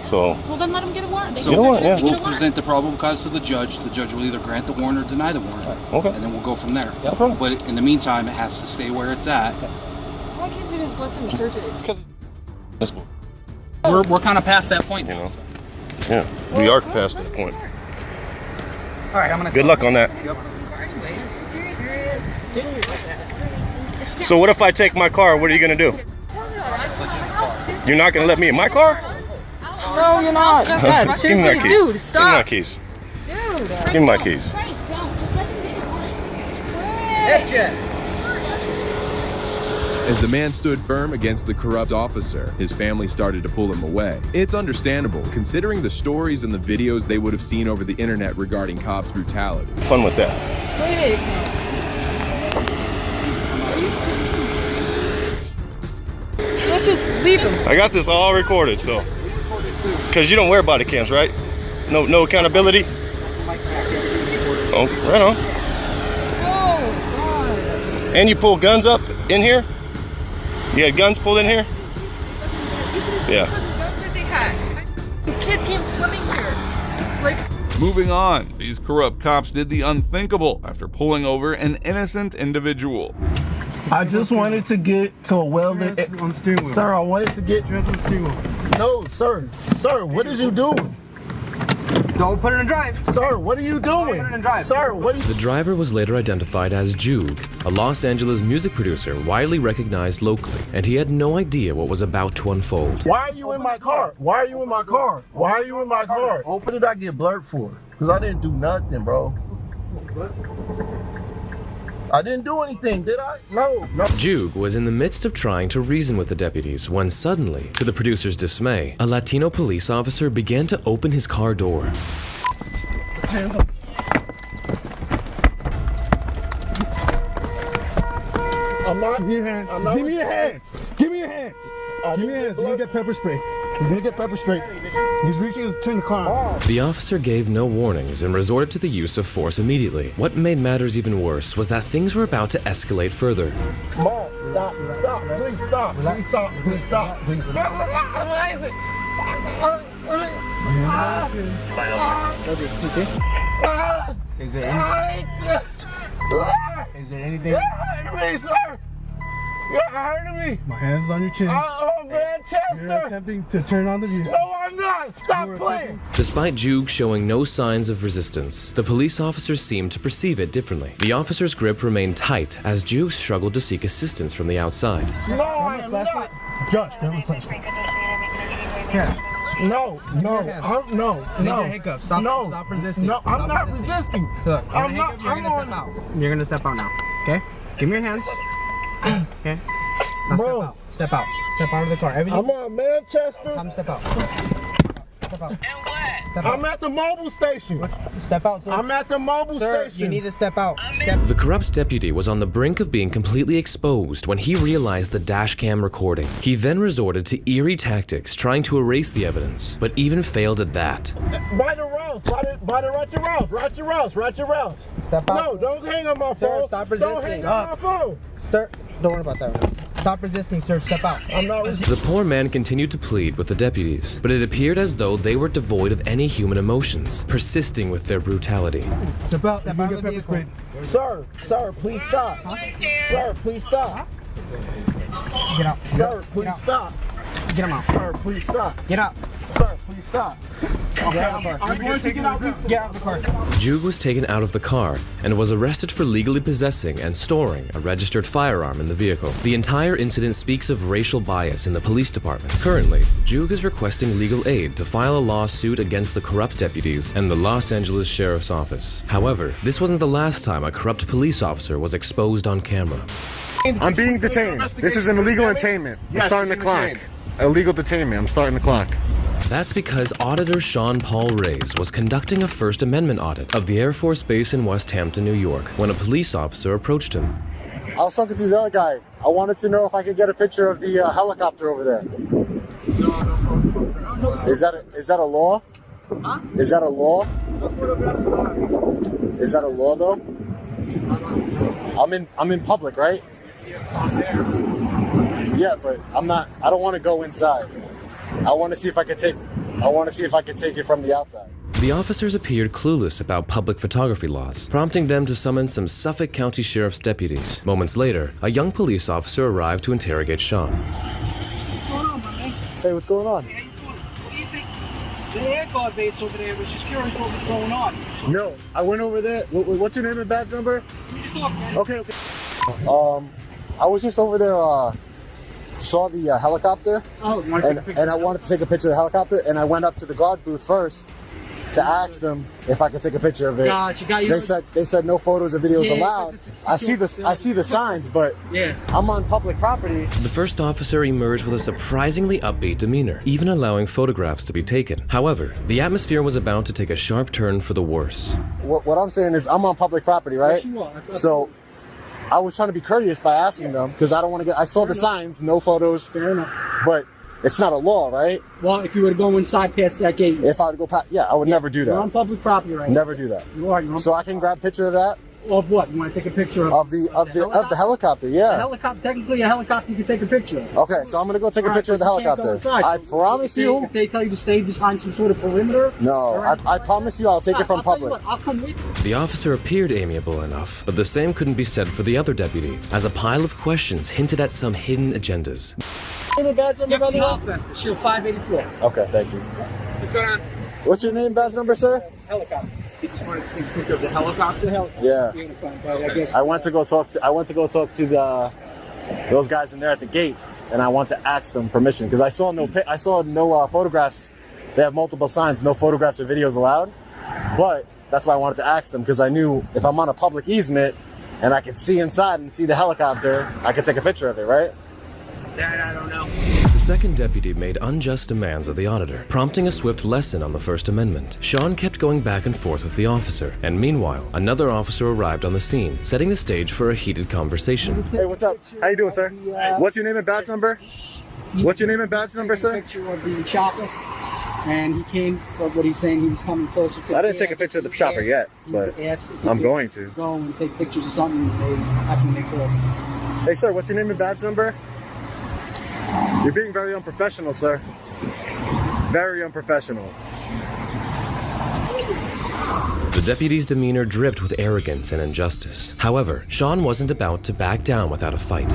S10: So.
S13: Well, then let them get a warrant. They
S9: So
S13: can search it,
S10: yeah.
S13: they
S9: we'll
S13: get a warrant.
S9: present the probable cause to the judge. The judge will either grant the warrant or deny the warrant.
S10: Okay.
S9: And then we'll go from there.
S12: Yep.
S9: But in the meantime, it has to stay where it's at.
S11: Why can't you just let them search it?
S10: Because.
S12: We're kind of past that point,
S10: You
S12: now.
S10: know.
S12: So.
S10: Yeah, we are past that point.
S12: All right, I'm gonna.
S10: Good luck on that. So what if I take my car? What are you gonna do? You're not gonna let me in my car?
S11: No, you're not. Dad,
S10: Give me my
S11: seriously,
S10: keys.
S11: dude,
S10: Give me my
S11: stop.
S10: keys.
S11: Dude.
S10: Give me my keys.
S4: As the man stood firm against the corrupt officer, his family started to pull him away. It's understandable, considering the stories and the videos they would have seen over the internet regarding cops' brutality.
S10: Fun with that.
S11: Wait. Let's just leave him.
S10: I got this all recorded, so. Because you don't wear body cams, right? No accountability? Oh, right on.
S11: Let's go.
S10: And you pull guns up in here? You had guns pulled in here? Yeah.
S11: Kids came swimming here. Like.
S1: Moving on, these corrupt cops did the unthinkable after pulling over an innocent individual.
S14: I just wanted to get to a well-lit. Sir, I wanted to get. No, sir. Sir, what is you doing?
S15: Don't put it in drive.
S14: Sir, what are you doing? Sir, what are you...
S16: The driver was later identified as Jude, a Los Angeles music producer widely recognized locally, and he had no idea what was about to unfold.
S14: Why are you in my car? Why are you in my car? Why are you in my car? What did I get blurred for? Because I didn't do nothing, bro. I didn't do anything, did I? No.
S16: Jude was in the midst of trying to reason with the deputies when suddenly, to the producer's dismay, a Latino police officer began to open his car door.
S14: Hands up. I'm not. Give me your hands. Give me your hands. Give me your hands. Give me your hands. You're gonna get pepper spray. You're gonna get pepper spray. He's reaching to turn the car on.
S16: The officer gave no warnings and resorted to the use of force immediately. What made matters even worse was that things were about to escalate further.
S14: Mom, stop. Stop. Please stop. Please stop. Please stop. Please stop.
S15: Is there anything?
S14: You're hurting me, sir. You're hurting me.
S3: My hands is on your chin.
S14: Oh, Manchester.
S3: You're attempting to turn on the vehicle.
S14: No, I'm not. Stop playing.
S16: Despite Juke showing no signs of resistance, the police officers seemed to perceive it differently. The officer's grip remained tight as Juke struggled to seek assistance from the outside.
S14: No, I am not.
S3: Josh, grab the flashlight.
S14: No, no, no.
S15: Hiccup. Stop resisting.
S14: No, I'm not resisting.
S15: Look,
S14: I'm not. I'm on.
S15: You're gonna step out now. Okay? Give me your hands. Okay? Now
S14: Bro.
S15: Step out. Step out of the car.
S14: I'm on Manchester.
S15: Come step out. Step out.
S14: I'm at the mobile station.
S15: Step out, sir.
S14: I'm at the mobile
S15: Sir,
S14: station.
S15: you need to step out.
S16: The corrupt deputy was on the brink of being completely exposed when he realized the dashcam recording. He then resorted to eerie tactics trying to erase the evidence, but even failed at that.
S14: By the routes. Write your routes.
S15: Step out.
S14: No, don't hang on my phone.
S15: Sir, stop resisting.
S14: Don't hang on my phone.
S15: Sir, don't worry about that. Stop resisting, sir. Step out.
S14: I'm not resisting.
S16: The poor man continued to plead with the deputies, but it appeared as though they were devoid of any human emotions, persisting with their brutality.
S15: Step out. Step out of the vehicle.
S14: Sir, please stop. Sir, please stop.
S15: Get out.
S14: Sir, please stop.
S15: Get him out.
S14: Sir, please stop.
S15: Get out.
S14: Sir, please stop. Okay, I'm going to get out.
S15: Get out of the car.
S16: Jude was taken out of the car and was arrested for legally possessing and storing a registered firearm in the vehicle. The entire incident speaks of racial bias in the police department. Currently, Jude is requesting legal aid to file a lawsuit against the corrupt deputies and the Los Angeles Sheriff's Office. However, this wasn't the last time a corrupt police officer was exposed on camera.
S5: I'm being detained. This is an illegal detainment. I'm starting the clock. Illegal detainment. I'm starting the clock.
S16: That's because Auditor Sean Paul Reyes was conducting a First Amendment audit of the Air Force Base in West Hampton, New York, when a police officer approached him.
S5: I was talking to the other guy. I wanted to know if I could get a picture of the helicopter over there. Is that a law?
S15: Huh?
S5: Is that a law? Is that a law though? I'm in public, right? Yeah, but I don't want to go inside. I want to see if I could take it from the outside.
S16: The officers appeared clueless about public photography laws, prompting them to summon some Suffolk County Sheriff's deputies. Moments later, a young police officer arrived to interrogate Sean.
S15: What's going on, my man?
S5: Hey, what's going on?
S15: The air guard base over there was just curious what was going on.
S5: No, I went over there. What's your name and badge number? Okay. I was just over there, saw the helicopter, and I wanted to take a picture of the helicopter, and I went up to the guard booth first to ask them if I could take a picture of it.
S15: Gotcha.
S5: They said no photos or videos allowed. I see the signs, but I'm on public property.
S16: The first officer emerged with a surprisingly upbeat demeanor, even allowing photographs to be taken. However, the atmosphere was about to take a sharp turn for the worse.
S5: What I'm saying is I'm on public property, right?
S15: Yes, you are.
S5: So I was trying to be courteous by asking them because I don't want to I saw the signs, no photos.
S15: Fair enough.
S5: But it's not a law, right?
S15: Well, if you were to go inside past that gate.
S5: If I were to go past, I would never do that.
S15: You're on public property right now.
S5: Never do that.
S15: You are.
S5: So I can grab a picture of that?
S15: Of what? You want to take a picture
S5: of the helicopter? Yeah.
S15: The helicopter. Technically, a helicopter you can take a picture of.
S5: Okay, so I'm gonna go take a picture of the helicopter. I promise you.
S15: If they tell you to stay behind some sort of perimeter.
S5: No, I promise you, I'll take it from public.
S15: I'll come with you.
S16: The officer appeared amiable enough, but the same couldn't be said for the other deputy, as a pile of questions hinted at some hidden agendas.
S15: Shield 584.
S5: Okay, thank you.
S15: What's going on?
S5: What's your name, badge number, sir?
S15: Helicopter. You just wanted to take a picture of the helicopter?
S5: Yeah. I went to go talk to those guys in there at the gate, and I want to ask them permission because I saw no photographs. They have multiple signs, no photographs or videos allowed. But that's why I wanted to ask them because I knew if I'm on a public easement and I can see inside and see the helicopter, I could take a picture of it, right?
S15: That I don't know.
S16: The second deputy made unjust demands of the auditor, prompting a swift lesson on the First Amendment. Sean kept going back and forth with the officer, and meanwhile, another officer arrived on the scene, setting the stage for a heated conversation.
S14: Hey, what's up? How you doing, sir? What's your name and badge number? What's your name and badge number, sir?
S12: Picture of the shopper, and he came. What he's saying, he was coming closer to.
S14: I didn't take a picture of the shopper yet, but I'm going to.
S12: Go and take pictures of something. They have to make sure.
S14: Hey, sir, what's your name and badge number? You're being very unprofessional, sir. Very unprofessional.
S16: The deputy's demeanor dripped with arrogance and injustice. However, Sean wasn't about to back down without a fight.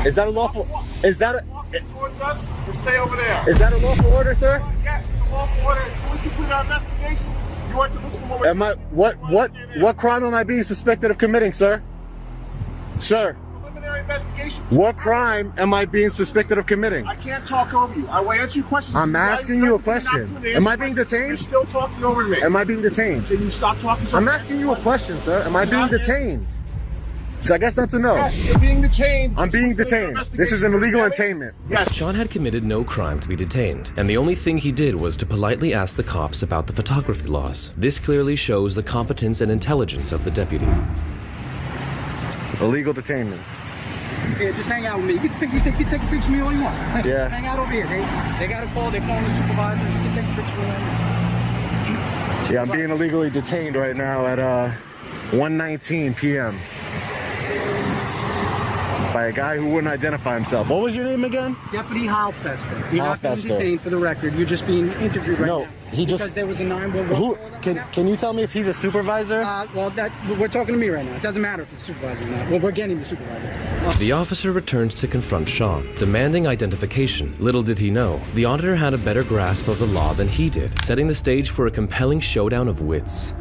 S14: Is that a lawful? Is that a?
S17: Towards us and stay over there.
S14: Is that a lawful order, sir?
S17: Yes, it's a lawful order. Until we complete our investigation, you are to listen to what
S14: Am I? What crime am I being suspected of committing, sir? Sir.
S17: Preliminary investigation.
S14: What crime am I being suspected of committing?
S17: I can't talk over you. I will answer your questions.
S14: I'm asking you a question. Am I being detained?
S17: You're still talking over me.
S14: Am I being detained?
S17: Can you stop talking?
S14: I'm asking you a question, sir. Am I being detained? So I guess that's a no.
S17: Yes, you're being detained.
S14: I'm being detained. This is an illegal detainment.
S17: Yes.
S16: Sean had committed no crime to be detained, and the only thing he did was to politely ask the cops about the photography laws. This clearly shows the competence and intelligence of the deputy.
S14: Illegal detainment.
S12: Yeah, just hang out with me. You can take a picture of me all you want.
S14: Yeah.
S12: Hang out over here. They got a call. They're calling the supervisor. You can take a picture of me.
S14: Yeah, I'm being illegally detained right now at 1:19 p.m. by a guy who wouldn't identify himself. What was your name again?
S12: Deputy Halfester. You're not being
S14: Halfester.
S12: detained for the record. You're just being interviewed right now.
S14: No, he just.
S12: Because there was a 911.
S14: Can you tell me if he's a supervisor?
S12: Well, we're talking to me right now. It doesn't matter if it's a supervisor or not. Well, we're getting the supervisor.
S16: The officer returned to confront Sean, demanding identification. Little did he know, the auditor had a better grasp of the law than he did, setting the stage for a compelling showdown of wits.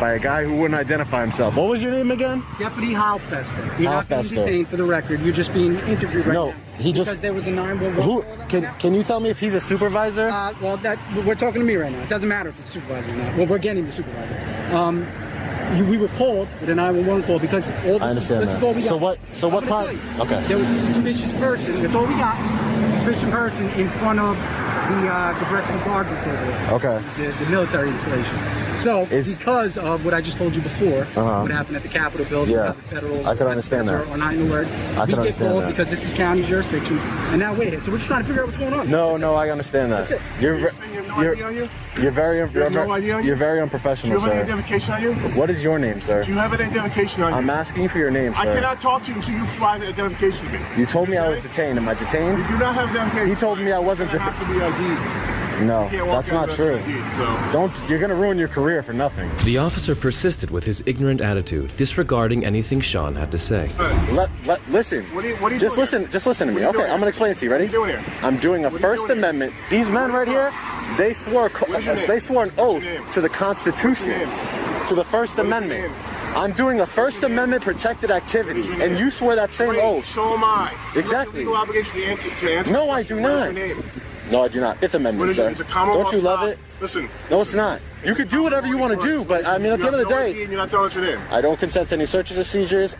S14: By a guy who wouldn't identify himself. What was your name again?
S12: Deputy Halfester. You're not being
S14: Halfester.
S12: detained for the record. You're just being interviewed right now.
S14: He just.
S12: Because there was a 911.
S14: Can you tell me if he's a supervisor?
S12: Well, we're talking to me right now. It doesn't matter if it's a supervisor or not. Well, we're getting the supervisor. We were called with a 911 call because all this,
S14: I understand
S12: this
S14: that.
S12: is all we got.
S14: So what crime? Okay.
S12: There was a suspicious person. That's all we got. A suspicious person in front of the Progressive Guard over there.
S14: Okay.
S12: The military installation. So, because of what I just told you before, what happened at the Capitol building,
S14: Yeah.
S12: the federal
S14: I can understand that.
S12: on 9 alert,
S14: I
S12: we
S14: can
S12: get
S14: understand
S12: called
S14: that.
S12: because this is county jurisdiction, and now we're here. So we're just trying to figure out what's going on.
S14: No, I understand that.
S12: That's it.
S14: You're very unprofessional,
S17: Do you have any
S14: sir.
S17: identification on you?
S14: What is your name, sir?
S17: Do you have an identification on you?
S14: I'm asking you for your name, sir.
S17: I cannot talk to you until you provide an identification to me.
S14: You told me I was detained. Am I detained?
S17: You do not have identification.
S14: He told me I wasn't
S17: You have to be ID'd.
S14: No,
S17: You can't walk
S14: that's not
S17: out
S14: true.
S17: without ID,
S14: You're gonna ruin your career for nothing.
S16: The officer persisted with his ignorant attitude, disregarding anything Sean had to say.
S14: Listen.
S17: What are you
S14: Just
S17: doing
S14: listen.
S17: here?
S14: Just listen to me.
S17: What are you
S14: Okay,
S17: doing
S14: I'm gonna explain it to you. Ready?
S17: What are you doing here?
S14: I'm doing a
S17: What are you
S14: First
S17: doing here?
S14: Amendment. These men right here, they swore an oath to the Constitution, to the First Amendment. I'm doing a First Amendment protected activity, and you swore that same oath.
S17: So am I.
S14: Exactly.
S17: You have a legal obligation to answer.
S14: No, I do not. No, I do not. Fifth Amendment, sir.
S17: It's a common
S14: Don't you
S17: law
S14: love
S17: stop.
S14: it?
S17: Listen.
S14: No, it's not. You could do whatever you want to do, but I mean, at the end of the day,
S17: you're not telling us your name.
S14: I don't consent to any searches or seizures.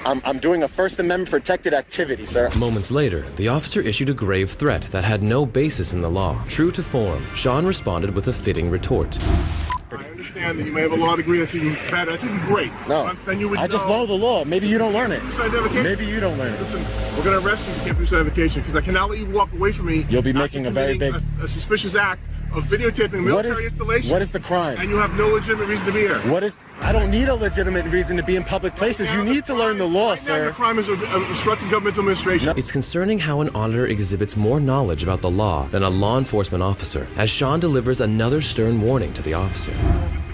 S14: I'm doing a First Amendment protected activity, sir.
S16: Moments later, the officer issued a grave threat that had no basis in the law. True to form, Sean responded with a fitting retort.
S17: I understand that you may have a law degree that's even better. That's even great.
S14: No,
S17: then you would
S14: I just know the law. Maybe you don't learn it.
S17: Maybe
S14: you don't learn it.
S17: Listen, we're going to arrest you if you can't produce identification because I cannot let you walk away from me.
S14: You'll be making a very big...
S17: a suspicious act of videotaping military installation.
S14: What is the crime?
S17: And you have no legitimate reason to be here.
S14: I don't need a legitimate reason to be in public places. You need to learn the law, sir.
S17: The crime is obstructing governmental administration.
S16: It's concerning how an auditor exhibits more knowledge about the law than a law enforcement officer, as Sean delivers another stern warning to the officer.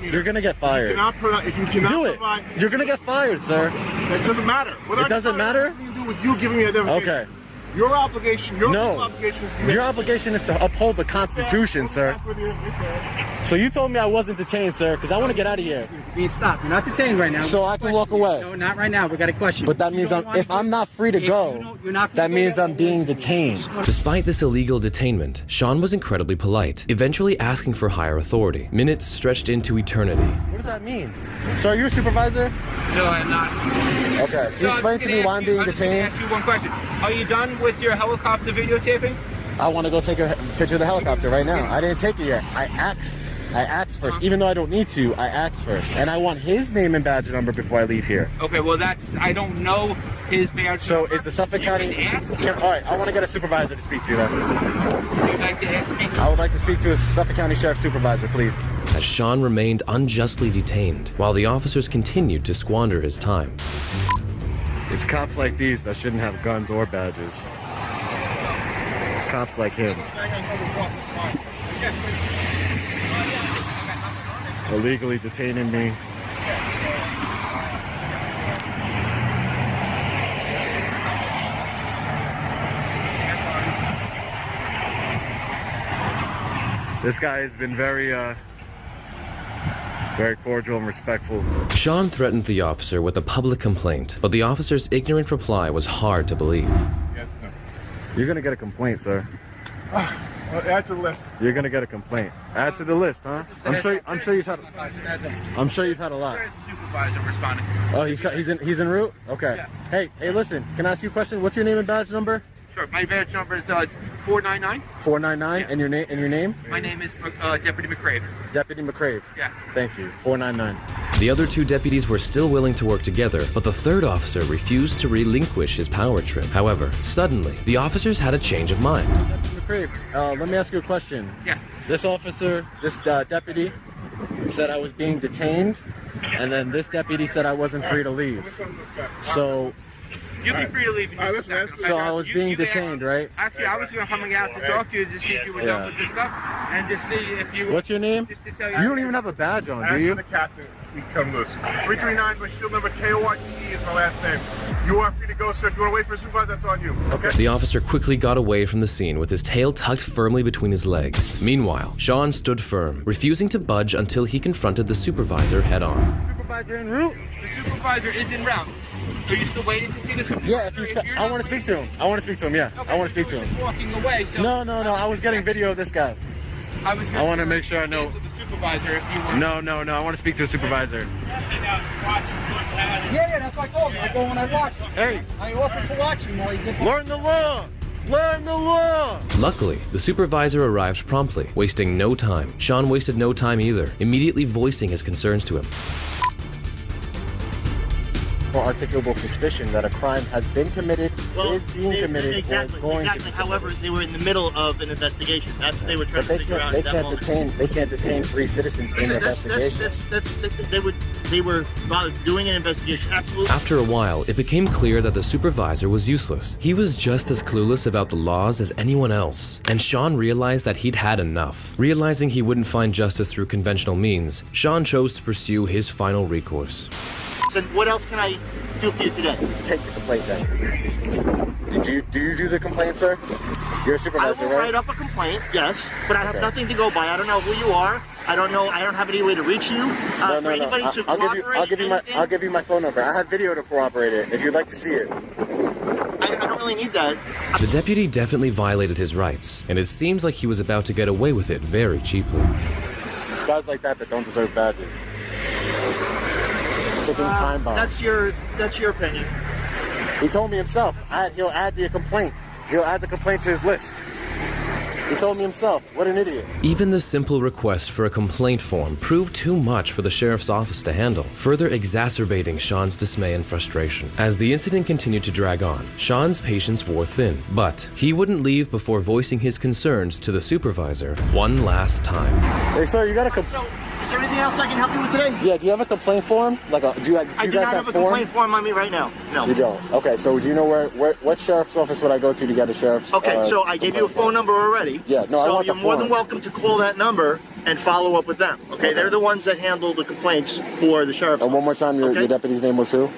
S14: You're gonna get fired.
S17: If you cannot
S14: do it. You're gonna get fired, sir.
S17: That doesn't matter.
S14: It doesn't matter?
S17: Nothing to do with you giving me identification.
S14: Okay.
S17: Your obligation, your obligation is to
S14: your obligation is to uphold the Constitution, sir. So you told me I wasn't detained, sir, because I want to get out of here.
S15: You're being stopped. You're not detained right now.
S14: So I can walk away.
S15: No, not right now. We got a question.
S14: But that means if I'm not free to go, that means I'm being detained.
S16: Despite this illegal detainment, Sean was incredibly polite, eventually asking for higher authority. Minutes stretched into eternity.
S14: What does that mean? So are you a supervisor?
S15: No, I'm not.
S14: Okay. Can you explain to me why I'm being detained?
S15: Ask you one question. Are you done with your helicopter videotaping?
S14: I want to go take a picture of the helicopter right now. I didn't take it yet. I asked first. Even though I don't need to, I asked first. And I want his name and badge number before I leave here.
S15: Okay, well I don't know his badge
S14: so
S15: number.
S14: Is the Suffolk County... all right, I want to get a supervisor to speak to then.
S15: Would you like to ask me?
S14: I would like to speak to a Suffolk County Sheriff supervisor, please.
S16: As Sean remained unjustly detained, while the officers continued to squander his time.
S14: It's cops like these that shouldn't have guns or badges. Cops like him. Illegally detaining me. This guy has been very cordial and respectful.
S16: Sean threatened the officer with a public complaint, but the officer's ignorant reply was hard to believe.
S14: You're gonna get a complaint, sir.
S17: Add to the list.
S14: You're gonna get a complaint. Add to the list, huh? I'm sure you've had a lot.
S15: Where's the supervisor responding?
S14: Oh, he's en route? Okay. Yeah. Hey, listen, can I ask you a question? What's your name and badge number?
S15: Sure, my badge number is 499.
S14: 499, and your name?
S15: My name is Deputy McCrave.
S14: Deputy McCrave.
S15: Yeah.
S14: Thank you. 499.
S16: The other two deputies were still willing to work together, but the third officer refused to relinquish his power trip. However, suddenly, the officers had a change of mind.
S14: Deputy McCrave, let me ask you a question.
S15: Yeah.
S14: This officer, this deputy, said I was being detained, and then this deputy said I wasn't free to leave. So...
S15: You'll be free to leave in just a second.
S14: So I was being detained, right?
S15: Actually, I was coming out to talk to you to see if you were done with this stuff, and just see if you...
S14: What's your name?
S15: Just to tell
S14: you don't even have a badge on, do you?
S17: The captain, we come loose. 339 is my shield number. KORTE is my last name. You are free to go, sir. If you want to wait for a supervisor, that's on you. Okay?
S16: The officer quickly got away from the scene with his tail tucked firmly between his legs. Meanwhile, Sean stood firm, refusing to budge until he confronted the supervisor head-on.
S14: Supervisor en route?
S15: The supervisor is en route. Are you still waiting to see the supervisor?
S14: Yeah, I want to speak to him. I want to speak to him, yeah.
S15: Okay,
S14: I want to speak to him.
S15: Just walking away. So
S14: No. I was getting video of this guy. I want to make sure I know.
S15: The supervisor, if you want.
S14: No. I want to speak to a supervisor.
S15: Yeah, that's what I told him. I go when I watch him.
S14: Hey.
S15: I offered to watch him while he did.
S14: Learn the law! Learn the law!
S16: Luckily, the supervisor arrived promptly, wasting no time. Sean wasted no time either, immediately voicing his concerns to him.
S14: Articulable suspicion that a crime has been committed, is being committed, or is going to be.
S18: However, they were in the middle of an investigation. That's what they were trying to figure out.
S14: They can't detain 3 citizens in an investigation.
S18: They were doing an investigation. Absolutely.
S16: After a while, it became clear that the supervisor was useless. He was just as clueless about the laws as anyone else. And Sean realized that he'd had enough. Realizing he wouldn't find justice through conventional means, Sean chose to pursue his final recourse.
S18: Then what else can I do for you today?
S14: Take the complaint then. Do you do the complaint, sir? You're a supervisor,
S18: I will write up a complaint, yes, but I have nothing to go by. I don't know who you are. I don't have any way to reach you.
S14: No. I'll give you my phone number. I have video to corroborate it if you'd like to see it.
S18: I don't really need that.
S16: The deputy definitely violated his rights, and it seemed like he was about to get away with it very cheaply.
S14: It's guys like that don't deserve badges. Ticking time bomb.
S18: That's your opinion.
S14: He told me himself. He'll add the complaint. He'll add the complaint to his list. He told me himself. What an idiot.
S16: Even the simple request for a complaint form proved too much for the sheriff's office to handle, further exacerbating Sean's dismay and frustration. As the incident continued to drag on, Sean's patience wore thin, but he wouldn't leave before voicing his concerns to the supervisor one last time.
S14: Hey, sir, you got a
S18: Is there anything else I can help you with today?
S14: Yeah, do you have a complaint form?
S18: I do not have a complaint form on me right now. No.
S14: You don't? Okay, so do you know what sheriff's office would I go to get a sheriff's
S18: Okay, so I gave you a phone number already.
S14: Yeah, no, I want the
S18: So you're more than welcome to call that number and follow up with them. Okay, they're the ones that handle the complaints for the sheriff's
S14: office. And one more time, your deputy's name was who?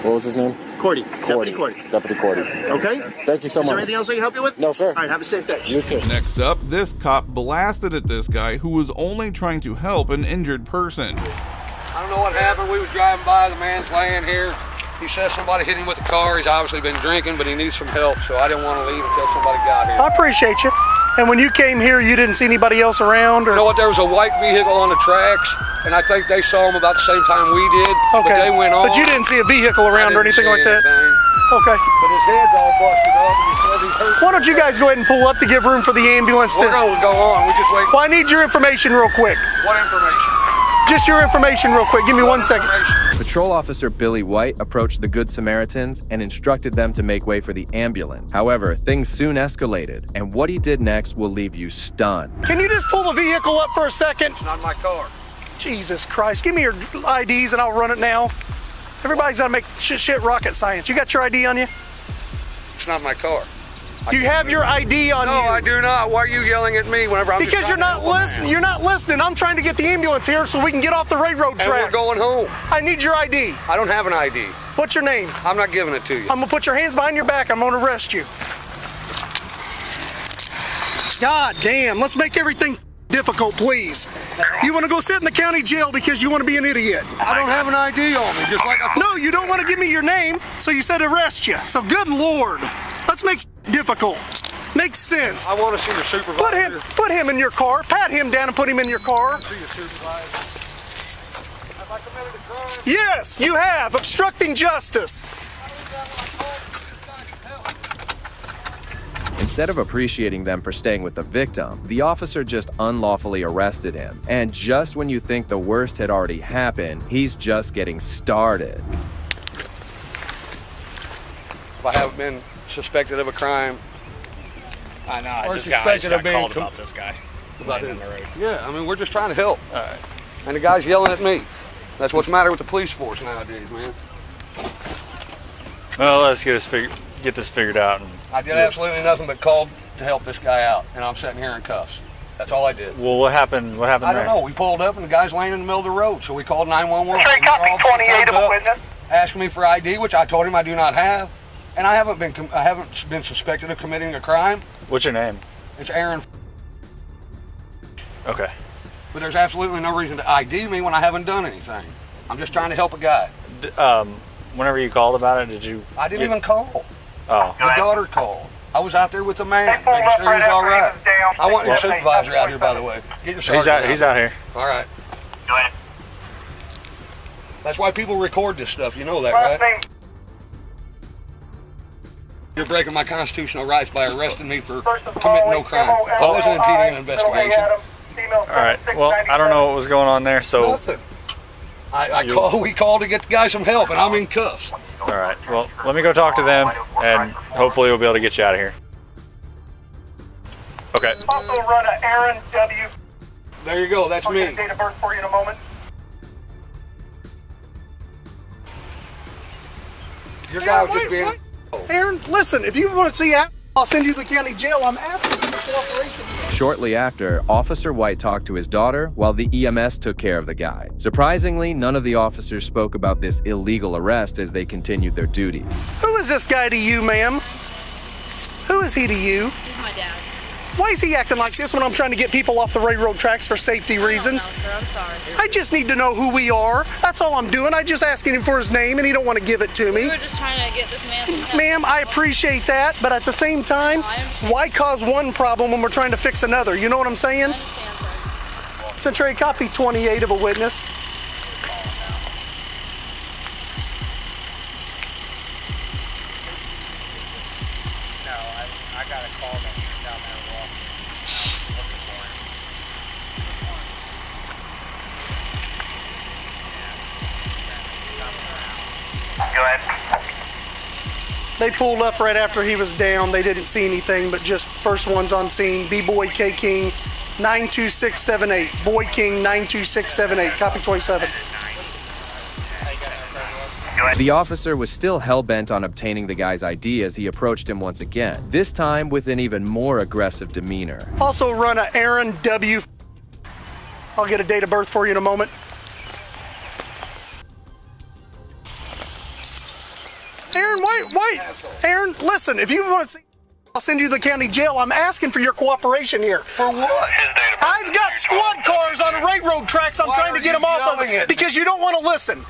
S14: What was his name?
S18: Cordy.
S14: Cordy.
S18: Deputy Cordy.
S14: Deputy Cordy.
S18: Okay?
S14: Thank you so
S18: Is there
S14: much.
S18: anything else I can help you with?
S14: No, sir.
S18: All right, have a safe day.
S14: You too.
S1: Next up, this cop blasted at this guy who was only trying to help an injured person.
S19: I don't know what happened. We was driving by, the man's laying here. He says somebody hit him with the car. He's obviously been drinking, but he needs some help, so I didn't want to leave until somebody got here.
S20: I appreciate you. And when you came here, you didn't see anybody else around? Or?
S19: You know what? There was a white vehicle on the tracks, and I think they saw him about the same time we did.
S20: Okay.
S19: But they went on.
S20: But you didn't see a vehicle around or anything like that? Okay.
S19: But his head's all busted up, and he said he hurt.
S20: Why don't you guys go ahead and pull up to give room for the ambulance?
S19: We're going to go on. We just wait.
S20: Well, I need your information real quick.
S19: What information?
S20: Just your information real quick. Give me 1 second.
S4: Patrol Officer Billy White approached the Good Samaritans and instructed them to make way for the ambulance. However, things soon escalated, and what he did next will leave you stunned.
S20: Can you just pull the vehicle up for a second?
S19: It's not my car.
S20: Jesus Christ. Give me your IDs and I'll run it now. Everybody's got to make shit rocket science. You got your ID on you?
S19: It's not my car.
S20: You have your ID on you.
S19: No, I do not. Why are you yelling at me whenever I'm
S20: Because you're not listening. You're not listening. I'm trying to get the ambulance here so we can get off the railroad tracks.
S19: And we're going home.
S20: I need your ID.
S19: I don't have an ID.
S20: What's your name?
S19: I'm not giving it to you.
S20: I'm going to put your hands behind your back. I'm going to arrest you. God damn. Let's make everything difficult, please. You want to go sit in the county jail because you want to be an idiot.
S19: I don't have an ID on me, just like I...
S20: No, you don't want to give me your name, so you said arrest you. So good Lord. Let's make it difficult. Makes sense.
S19: I want to see your supervisor.
S20: Put him in your car. Pat him down and put him in your car.
S19: See your supervisor. Have I committed a crime?
S20: Yes, you have. Obstructing justice.
S4: Instead of appreciating them for staying with the victim, the officer just unlawfully arrested him. And just when you think the worst had already happened, he's just getting started.
S19: If I haven't been suspected of a crime.
S12: I know, I
S19: Or
S12: just
S19: suspected
S12: got
S19: of being
S12: called about this guy.
S19: About
S12: laying on the road.
S19: Yeah, I mean, we're just trying to help.
S12: All right.
S19: And the guy's yelling at me. That's what's the matter with the police force nowadays, man.
S21: Well, let's get this figured out. And
S19: I did absolutely nothing but call to help this guy out, and I'm sitting here in cuffs. That's all I did.
S21: Well, what happened? What happened
S19: I don't
S21: there?
S19: know. We pulled up, and the guy's laying in the middle of the road, so we called 911.
S20: Trey, copy 28 of a witness.
S19: Asking me for ID, which I told him I do not have, and I haven't been suspected of committing a crime.
S21: What's your name?
S19: It's Aaron.
S21: Okay.
S19: But there's absolutely no reason to ID me when I haven't done anything. I'm just trying to help a guy.
S21: Whenever you called about it, did you?
S19: I didn't even call.
S21: Oh.
S19: My daughter called. I was out there with the man, making sure he was all right. I want your supervisor out here, by the way. Get your sergeant
S21: He's out here.
S19: All right. Go ahead. That's why people record this stuff. You know that, right? You're breaking my constitutional rights by arresting me for committing no crime. I wasn't impeding an investigation.
S21: All right. Well, I don't know what was going on there, so.
S19: Nothing. We called to get the guy some help, and I'm in cuffs.
S21: All right. Well, let me go talk to them, and hopefully we'll be able to get you out of here. Okay.
S20: Also run an Aaron W.
S19: There you go. That's me.
S20: Date of birth for you in a moment.
S19: Your guy was just being.
S20: Aaron, listen, if you want to see I'll send you to the county jail. I'm asking for cooperation.
S4: Shortly after, Officer White talked to his daughter while the EMS took care of the guy. Surprisingly, none of the officers spoke about this illegal arrest as they continued their duty.
S20: Who is this guy to you, ma'am? Who is he to you?
S11: He's my dad.
S20: Why is he acting like this when I'm trying to get people off the railroad tracks for safety reasons?
S11: No, sir, I'm sorry.
S20: I just need to know who we are. That's all I'm doing. I just asking him for his name, and he don't want to give it to me.
S11: We were just trying to get this man some help.
S20: Ma'am, I appreciate that, but at the same time, why cause one problem when we're trying to fix another? You know what I'm saying? Century, copy 28 of a witness.
S12: No, I got a call that he's down there walking, looking for him.
S20: Go ahead. They pulled up right after he was down. They didn't see anything, but just first ones on scene. B-Boy K King 92678. Boy King 92678. Copy 27.
S4: The officer was still hell-bent on obtaining the guy's ID as he approached him once again, this time with an even more aggressive demeanor.
S20: Also run a Aaron W. I'll get a date of birth for you in a moment. Wait, Aaron, listen, if you want to see, I'll send you to the county jail. I'm asking for your cooperation here. For what? I've got squad cars on railroad tracks. I'm trying to get them off of it because you don't want to listen.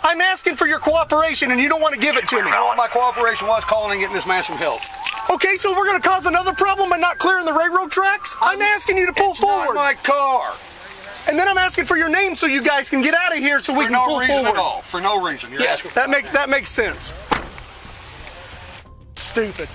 S20: I'm asking for your cooperation and you don't want to give it to me.
S19: You know what my cooperation was? Calling and getting this man some help.
S20: Okay, so we're going to cause another problem by not clearing the railroad tracks? I'm asking you to pull forward.
S19: Not my car.
S20: And then I'm asking for your name so you guys can get out of here so we can pull forward.
S19: At all. For no reason. You're asking for
S20: that makes sense. Stupid.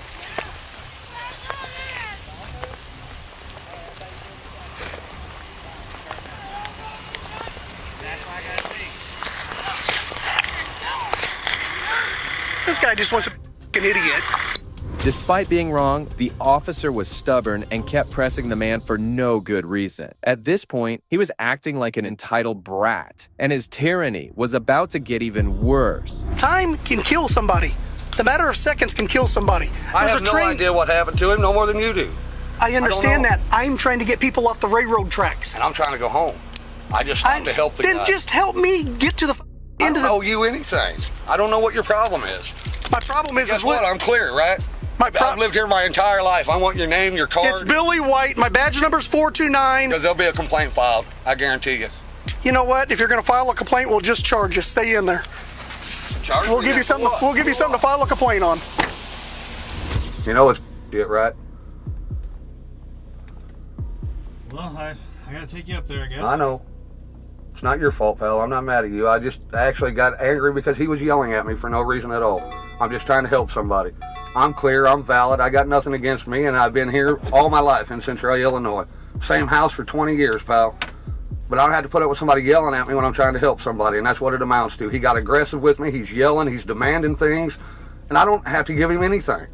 S20: This guy just wants to be an idiot.
S4: Despite being wrong, the officer was stubborn and kept pressing the man for no good reason. At this point, he was acting like an entitled brat, and his tyranny was about to get even worse.
S20: Time can kill somebody. The matter of seconds can kill somebody.
S19: I have no idea what happened to him, no more than you do.
S20: I understand that. I'm trying to get people off the railroad tracks.
S19: And I'm trying to go home. I just want to help the guy.
S20: Then just help me get to the end of the...
S19: I don't owe you anything. I don't know what your problem is.
S20: My problem is...
S19: Guess what? I'm clear, right? I've lived here my entire life. I want your name, your card.
S20: It's Billy White. My badge number's 429.
S19: Because there'll be a complaint filed. I guarantee you.
S20: You know what? If you're going to file a complaint, we'll just charge you. Stay in there. We'll give you something. We'll give you something to file a complaint on.
S19: You know it's shit, right?
S3: Well, I gotta take you up there, I guess.
S19: I know. It's not your fault, pal. I'm not mad at you. I actually got angry because he was yelling at me for no reason at all. I'm just trying to help somebody. I'm clear, I'm valid, I got nothing against me, and I've been here all my life in Centralia, Illinois. Same house for 20 years, pal. But I don't have to put up with somebody yelling at me when I'm trying to help somebody, and that's what it amounts to. He got aggressive with me, he's yelling, he's demanding things, and I don't have to give him anything.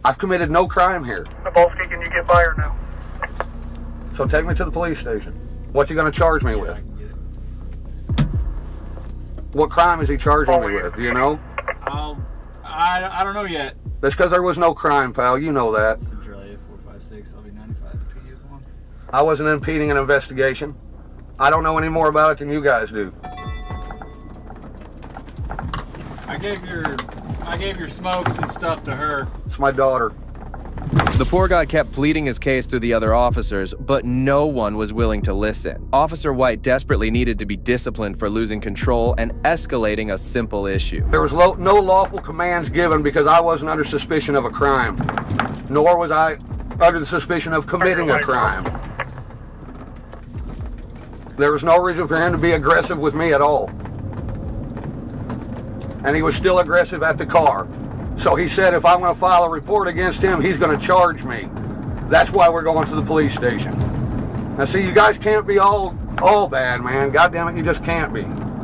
S19: I've committed no crime here.
S20: Nabolski, can you get by or no?
S19: So take me to the police station. What you gonna charge me with? What crime is he charging me with, do you know?
S3: I don't know yet.
S19: That's because there was no crime, pal. You know that.
S3: Centralia 456. I'll be 95. The PD is one.
S19: I wasn't impeding an investigation. I don't know any more about it than you guys do.
S3: I gave your smokes and stuff to her.
S19: It's my daughter.
S4: The poor guy kept pleading his case through the other officers, but no one was willing to listen. Officer White desperately needed to be disciplined for losing control and escalating a simple issue.
S19: There was no lawful commands given because I wasn't under suspicion of a crime, nor was I under the suspicion of committing a crime. There was no reason for him to be aggressive with me at all. And he was still aggressive at the car. So he said if I'm going to file a report against him, he's going to charge me. That's why we're going to the police station. Now see, you guys can't be all bad, man. God damn it, you just can't be.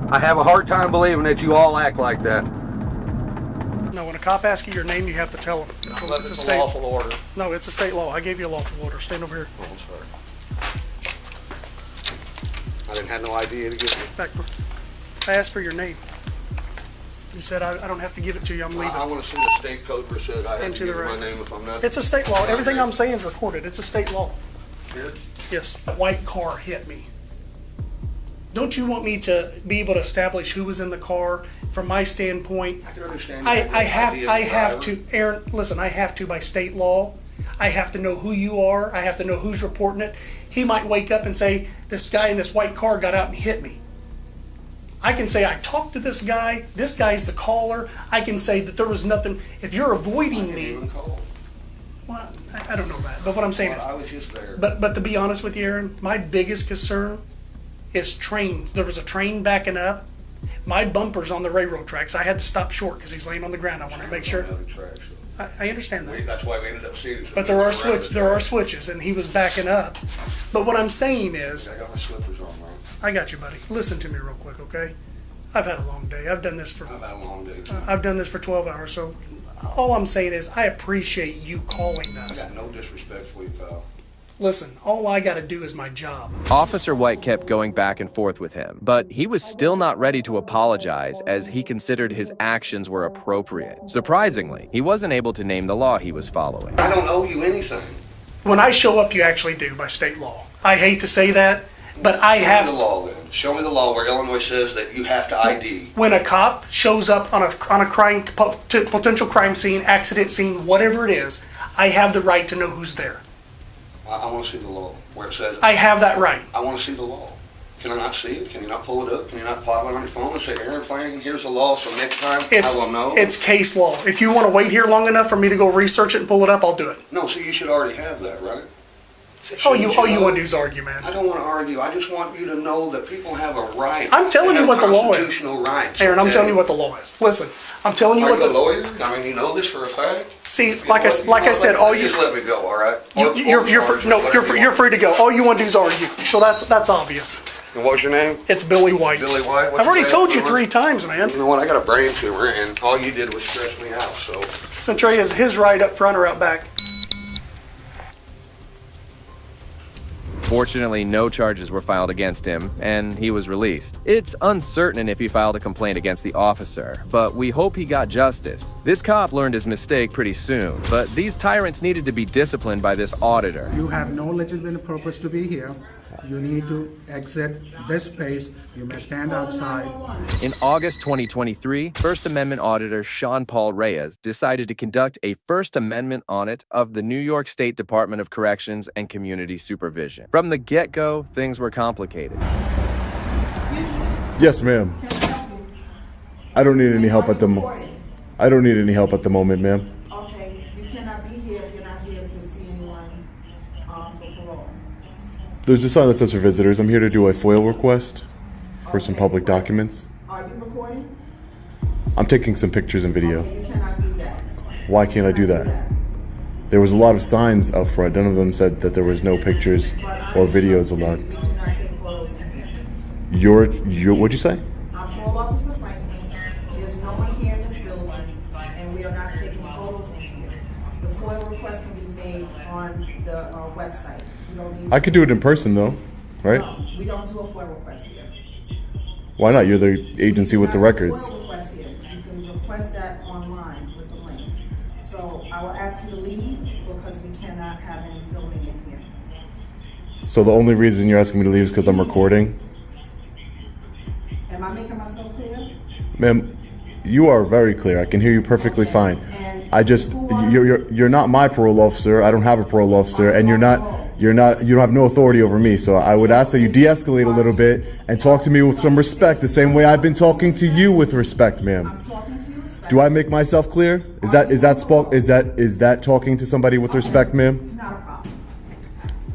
S19: I have a hard time believing that you all act like that.
S20: No, when a cop asks you your name, you have to tell him. It's a state
S19: lawful order.
S20: No, it's a state law. I gave you a lawful order. Stand over here.
S19: Oh, I'm sorry. I didn't have no idea to give you.
S20: Back. I asked for your name. You said I don't have to give it to you. I'm leaving.
S19: I want to see the state code where it says I have to give my name if I'm not.
S20: It's a state law. Everything I'm saying is recorded. It's a state law.
S19: Here?
S20: Yes. A white car hit me. Don't you want me to be able to establish who was in the car? From my standpoint,
S19: I can understand.
S20: I have to, Aaron, listen, I have to by state law. I have to know who you are. I have to know who's reporting it. He might wake up and say, this guy in this white car got out and hit me. I can say I talked to this guy's the caller. I can say that there was nothing. If you're avoiding me, well, I don't know that. But what I'm saying is,
S19: I was just there.
S20: But to be honest with you, Aaron, my biggest concern is trains. There was a train backing up. My bumper's on the railroad tracks. I had to stop short because he's laying on the ground. I wanted to make sure. I understand that.
S19: That's why we ended up seeing it.
S20: But there are switches, and he was backing up. But what I'm saying is,
S19: I got my slippers on, man.
S20: I got you, buddy. Listen to me real quick, okay? I've had a long day. I've done this for 12 hours. So all I'm saying is I appreciate you calling us.
S19: I got no disrespect for you, pal.
S20: Listen, all I got to do is my job.
S4: Officer White kept going back and forth with him, but he was still not ready to apologize as he considered his actions were appropriate. Surprisingly, he wasn't able to name the law he was following.
S19: I don't owe you anything.
S20: When I show up, you actually do by state law. I hate to say that, but I have.
S19: The law, then. Show me the law where Illinois says that you have to ID.
S20: When a cop shows up on a crime, potential crime scene, accident scene, whatever it is, I have the right to know who's there.
S19: I want to see the law where it says.
S20: I have that right.
S19: I want to see the law. Can I not see it? Can you not pull it up? Can you not file it on your phone and say, Aaron Flanagan, here's the law, so next time I will know?
S20: It's case law. If you want to wait here long enough for me to go research it and pull it up, I'll do it.
S19: No, so you should already have that, right?
S20: All you want to do is argue, man.
S19: I don't want to argue. I just want you to know that people have a right.
S20: I'm telling you what the law is.
S19: Constitutional rights.
S20: Aaron, I'm telling you what the law is. Listen, I'm telling you
S19: Are
S20: what
S19: you
S20: the...
S19: a lawyer? I mean, you know this for a fact?
S20: See, like I said, all you...
S19: Just let me go, all right?
S20: You're free to go. All you want to do is argue. So that's obvious.
S19: And what's your name?
S20: It's Billy White.
S19: Billy White?
S20: I've already told you 3 times, man.
S19: You know what? I got a brain tumor, and all you did was stress me out, so...
S20: Centray, is his right up front or out back?
S4: Fortunately, no charges were filed against him, and he was released. It's uncertain if he filed a complaint against the officer, but we hope he got justice. This cop learned his mistake pretty soon, but these tyrants needed to be disciplined by this auditor.
S2: You have no legitimate purpose to be here. You need to exit this space. You may stand outside.
S4: In August 2023, First Amendment auditor Sean Paul Reyes decided to conduct a First Amendment audit of the New York State Department of Corrections and Community Supervision. From the get-go, things were complicated.
S22: Yes, ma'am. I don't need any help at the moment. I don't need any help at the moment, ma'am.
S23: Okay, you cannot be here if you're not here to see anyone for parole.
S22: There's a sign that says for visitors. I'm here to do a FOIL request for some public documents.
S23: Are you recording?
S22: I'm taking some pictures and video.
S23: Okay, you cannot do that.
S22: Why can't I do that? There was a lot of signs out front. None of them said that there was no pictures or videos allowed.
S23: We do not take photos in here.
S22: What'd you say?
S23: I'm Parole Officer Franklin. There's no one here in this building, and we are not taking photos in here. The FOIL request can be made on the website. You don't need
S22: I could do it in person though, right?
S23: No, we don't do a FOIL request here.
S22: Why not? You're the agency with the records.
S23: FOIL request here. You can request that online with the link. So I will ask you to leave because we cannot have any filming in here.
S22: So the only reason you're asking me to leave is because I'm recording?
S23: Am I making myself clear?
S22: Ma'am, you are very clear. I can hear you perfectly fine. I just, you're not my parole officer. I don't have a parole officer, and you don't have no authority over me. So I would ask that you de-escalate a little bit and talk to me with some respect, the same way I've been talking to you with respect, ma'am. Do I make myself clear? Is that talking to somebody with respect, ma'am?
S23: Not a problem.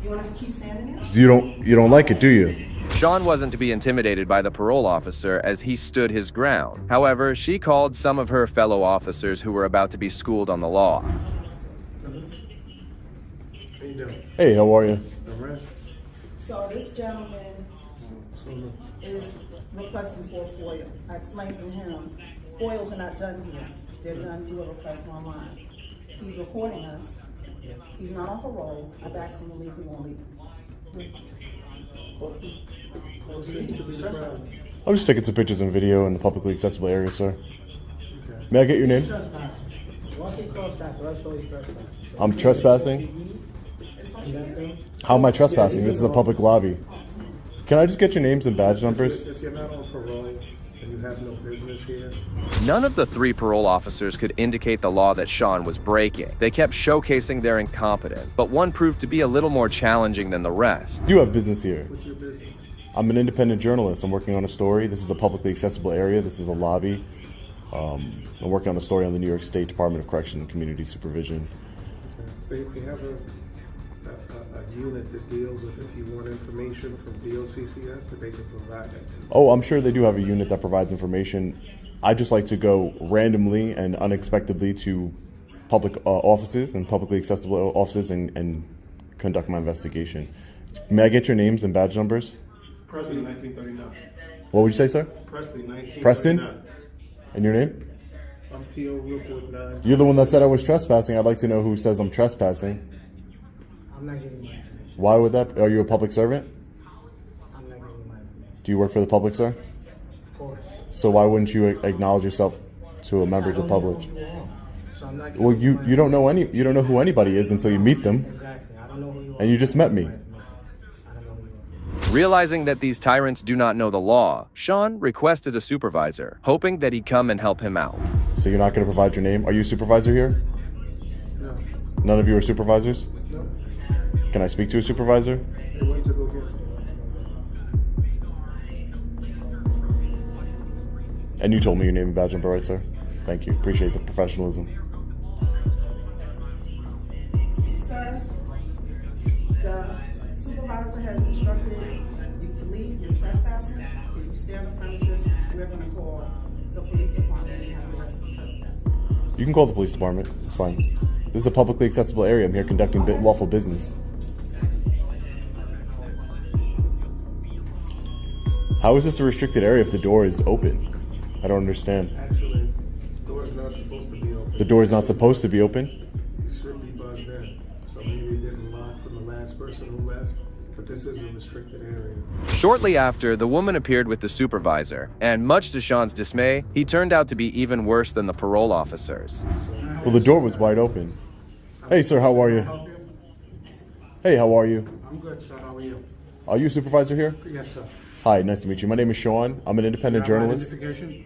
S23: You want us to keep standing here?
S22: You don't like it, do you?
S4: Sean wasn't to be intimidated by the parole officer as he stood his ground. However, she called some of her fellow officers who were about to be schooled on the law.
S22: Hey, how are you?
S23: So this gentleman is requesting for FOIL. I explained to him, FOILs are not done here. They're done through a request online. He's recording us. He's not on parole. I've asked him to leave. He won't leave.
S22: I'm just taking some pictures and video in the publicly accessible area, sir. May I get your name?
S15: Once he crossed that threshold, he's trespassing.
S22: I'm trespassing? How am I trespassing? This is a public lobby. Can I just get your names and badge numbers?
S2: If you're not on parole and you have no business here.
S4: None of the 3 parole officers could indicate the law that Sean was breaking. They kept showcasing their incompetence, but one proved to be a little more challenging than the rest.
S22: You have business here.
S2: What's your business?
S22: I'm an independent journalist. I'm working on a story. This is a publicly accessible area. This is a lobby. I'm working on a story on the New York State Department of Correction and Community Supervision.
S2: Okay. They have a unit that deals with if you want information from DOCCS that they can provide that to you.
S22: Oh, I'm sure they do have a unit that provides information. I just like to go randomly and unexpectedly to public offices and publicly accessible offices and conduct my investigation. May I get your names and badge numbers?
S2: Preston, 1939.
S22: What would you say, sir?
S2: Preston, 1939.
S22: Preston? And your name?
S2: I'm P.O. Rookwood 9.
S22: You're the one that said I was trespassing. I'd like to know who says I'm trespassing.
S15: I'm not giving my information.
S22: Why would that? Are you a public servant?
S15: I'm not giving my information.
S22: Do you work for the public, sir?
S15: Of course.
S22: So why wouldn't you acknowledge yourself to a member of the public?
S15: So I'm not
S22: Well, you don't know who anybody is until you meet them.
S15: Exactly. I don't know who you are.
S22: And you just met me.
S16: Realizing that these tyrants do not know the law, Sean requested a supervisor, hoping that he'd come and help him out.
S22: So you're not going to provide your name? Are you a supervisor here?
S2: No.
S22: None of you are supervisors?
S2: No.
S22: Can I speak to a supervisor?
S2: They went to go get it.
S22: And you told me your name and badge number, right, sir? Thank you. Appreciate the professionalism.
S23: Sir, the supervisor has instructed you to leave. You're trespassing. If you stay on the premises, we're going to call the police department and have the rest of the trespassing.
S22: You can call the police department. It's fine. This is a publicly accessible area. I'm here conducting lawful business. How is this a restricted area if the door is open? I don't understand.
S2: Actually, the door is not supposed to be open.
S22: The door is not supposed to be open?
S2: You should be buzzed in. So maybe it didn't lock from the last person who left, but this is a restricted area.
S16: Shortly after, the woman appeared with the supervisor, and much to Sean's dismay, he turned out to be even worse than the parole officers.
S22: Well, the door was wide open. Hey, sir, how are you? Hey, how are you?
S3: I'm good, sir. How are you?
S22: Are you a supervisor here?
S3: Yes, sir.
S22: Hi, nice to meet you. My name is Sean. I'm an independent journalist.
S3: Identification?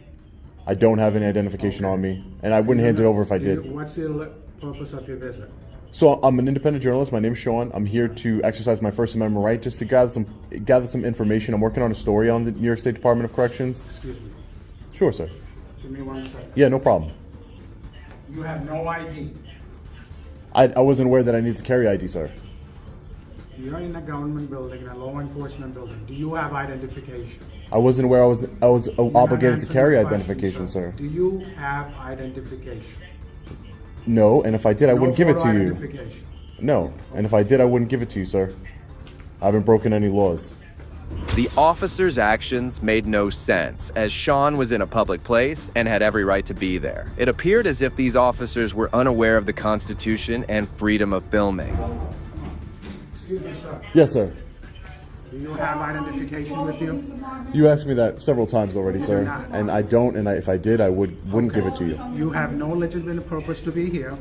S22: I don't have any identification on me, and I wouldn't hand it over if I did.
S3: What's the purpose of your visit?
S22: So I'm an independent journalist. My name is Sean. I'm here to exercise my First Amendment right, just to gather some information. I'm working on a story on the New York State Department of Corrections.
S3: Excuse me.
S22: Sure, sir.
S3: Give me 1 second.
S22: Yeah, no problem.
S3: You have no ID.
S22: I wasn't aware that I need to carry ID, sir.
S3: You're in a government building, a law enforcement building. Do you have identification?
S22: I wasn't aware I was obligated to
S3: answer
S22: carry
S3: my question,
S22: identification, sir.
S3: Do you have identification?
S22: No, and if I did, I
S3: No
S22: wouldn't give it to
S3: photo
S22: you.
S3: identification.
S22: No, and if I did, I wouldn't give it to you, sir. I haven't broken any laws.
S16: The officers' actions made no sense, as Sean was in a public place and had every right to be there. It appeared as if these officers were unaware of the Constitution and freedom of filming.
S3: Excuse me, sir.
S22: Yes, sir.
S3: Do you have identification with you?
S22: You asked me that several times already,
S3: You
S22: sir,
S3: do not.
S22: and I don't. And if I did, I wouldn't give it to you.
S3: You have no legitimate purpose to be here.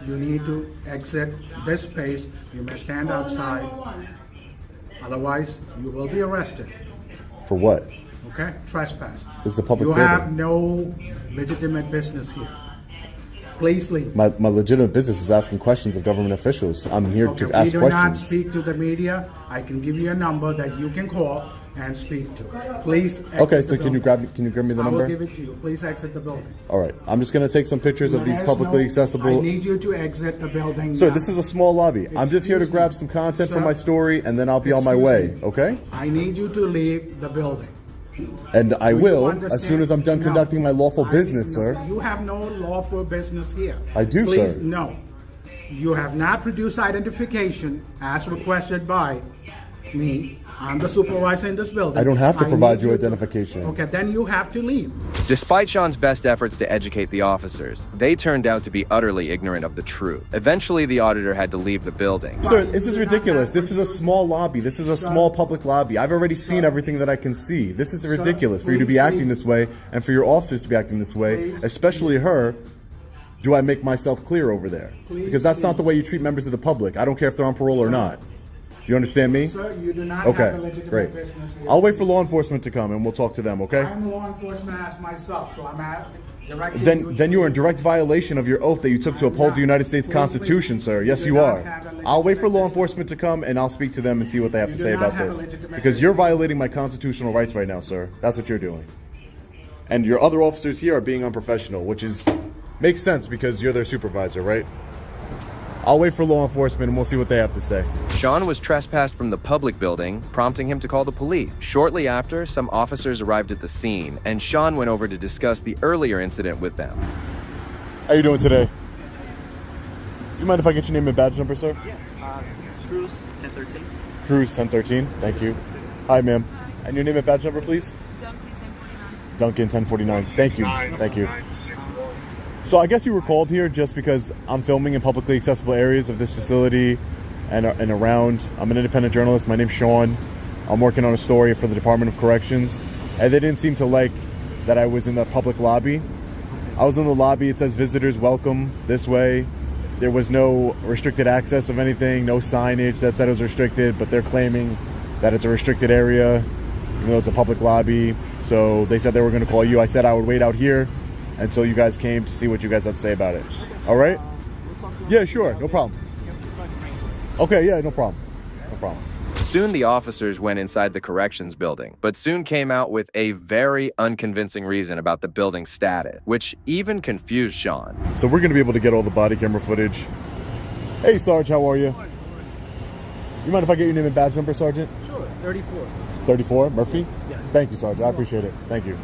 S3: You need to exit this space. You may stand outside. Otherwise, you will be arrested.
S22: For what?
S3: Okay? Trespass.
S22: This is a public
S3: You
S22: building.
S3: have no legitimate business here. Please leave.
S22: My legitimate business is asking questions of government officials. I'm here to ask
S3: We do not
S22: questions.
S3: speak to the media. I can give you a number that you can call and speak to. Please exit
S22: Okay,
S3: the
S22: so can you
S3: building.
S22: grab me the
S3: I
S22: number?
S3: will give it to you. Please exit the building.
S22: All right. I'm just going to take some pictures of these
S3: There's
S22: publicly
S3: no-
S22: accessible.
S3: I need you to exit the building.
S22: Sir,
S3: now.
S22: this is a small lobby. I'm just here to
S3: Excuse
S22: grab
S3: me.
S22: some content
S3: Sir,
S22: for my story, and then I'll be on my way.
S3: excuse me.
S22: Okay?
S3: I need you to leave the building.
S22: And I
S3: Do you
S22: will as
S3: understand?
S22: soon as I'm done
S3: No.
S22: conducting my lawful
S3: I-
S22: business,
S3: no,
S22: sir.
S3: You have no lawful business here.
S22: I do,
S3: Please,
S22: sir.
S3: No. You have not produced identification as requested by me. I'm the supervisor in this building.
S22: I don't have to provide
S3: need
S22: you
S3: to-
S22: identification.
S3: Okay, then you have to leave.
S16: Despite Sean's best efforts to educate the officers, they turned out to be utterly ignorant of the truth. Eventually, the auditor had to leave the building.
S22: Sir, this is ridiculous. This is a small lobby. This is a small public lobby. I've already seen everything that I can see. This is ridiculous for you to be
S3: please
S22: acting
S3: leave.
S22: this way and for your officers to be acting this way,
S3: Please.
S22: especially her. Do I make myself clear over there?
S3: Please
S22: Because that's not
S3: leave.
S22: the way you treat members of the public. I don't care if they're on parole or not. Do you understand me?
S3: Sir, you do not
S22: Okay,
S3: have a legitimate
S22: great.
S3: business here.
S22: I'll wait for law enforcement to come and we'll talk to them, okay?
S3: I'm law enforcement as myself, so I'm directing you.
S22: Then you're in direct violation of your oath that you took to uphold the United States Constitution, sir. Yes, you are. I'll wait for law enforcement to come and I'll speak to them and see what they have to
S3: You
S22: say
S3: do not
S22: about
S3: have a
S22: this.
S3: legitimate
S22: Because you're violating my constitutional rights right now, sir. That's what you're doing. And your other officers here are being unprofessional, which makes sense because you're their supervisor, right? I'll wait for law enforcement and we'll see what they have to say.
S16: Sean was trespassed from the public building, prompting him to call the police. Shortly after, some officers arrived at the scene, and Sean went over to discuss the earlier incident with them.
S22: How you doing today? You mind if I get your name and badge number, sir?
S15: Yeah, Cruz 1013.
S22: Cruz 1013. Thank you. Hi, ma'am. And your name and badge number, please? Duncan 1049. Thank you. Thank you. So I guess you were called here just because I'm filming in publicly accessible areas of this facility and around. I'm an independent journalist. My name's Sean. I'm working on a story for the Department of Corrections. And they didn't seem to like that I was in the public lobby. I was in the lobby. It says visitors welcome this way. There was no restricted access of anything, no signage that said it was restricted, but they're claiming that it's a restricted area, even though it's a public lobby. So they said they were going to call you. I said I would wait out here until you guys came to see what you guys had to say about it. All right? Yeah, sure. No problem. Okay, yeah, no problem. No problem.
S16: Soon the officers went inside the corrections building, but soon came out with a very unconvincing reason about the building's status, which even confused Sean.
S22: So we're going to be able to get all the body camera footage. Hey, Sarge, how are you? You mind if I get your name and badge number, Sergeant?
S15: Sure, 34.
S22: 34, Murphy?
S15: Yes.
S22: Thank you, Sarge. I appreciate it. Thank you.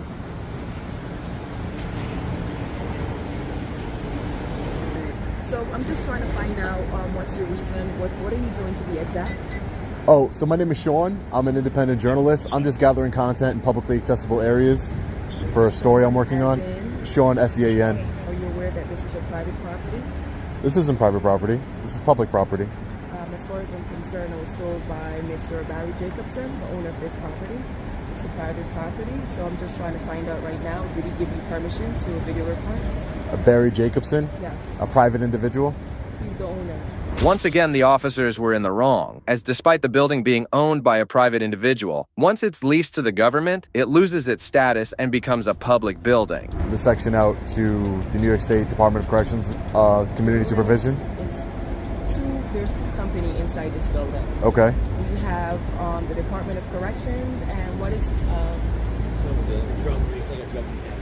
S11: So I'm just trying to find out what's your reason. What are you doing to be exact?
S22: Oh, so my name is Sean. I'm an independent journalist. I'm just gathering content in publicly accessible areas for a story I'm working on. Sean, S-E-A-N.
S11: Are you aware that this is a private property?
S22: This isn't private property. This is public property.
S11: As far as I'm concerned, I was told by Mr. Barry Jacobson, the owner of this property. It's a private property, so I'm just trying to find out right now, did he give you permission to video record?
S22: Barry Jacobson?
S11: Yes.
S22: A private individual?
S11: He's the owner.
S16: Once again, the officers were in the wrong, as despite the building being owned by a private individual, once it's leased to the government, it loses its status and becomes a public building.
S22: The section out to the New York State Department of Corrections, Community Supervision?
S11: There's two companies inside this building.
S22: Okay.
S11: We have the Department of Corrections and what is...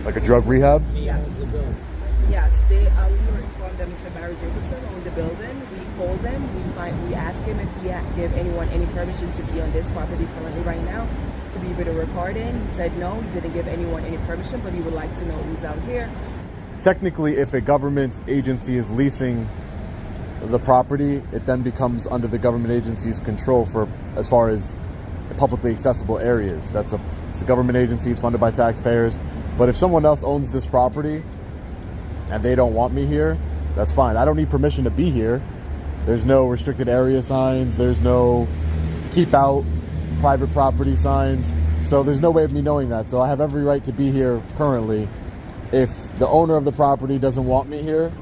S22: Like a drug rehab?
S11: Yes. Yes, we were informed that Mr. Barry Jacobson owned the building. We called him. We asked him if he gave anyone any permission to be on this property currently right now to be video recording. He said no, he didn't give anyone any permission, but he would like to know who's out here.
S22: Technically, if a government agency is leasing the property, it then becomes under the government agency's control for as far as publicly accessible areas. It's a government agency, it's funded by taxpayers. But if someone else owns this property and they don't want me here, that's fine. I don't need permission to be here. There's no restricted area signs, there's no keep out private property signs, so there's no way of me knowing that. So I have every right to be here currently. If the owner of the property doesn't want me here,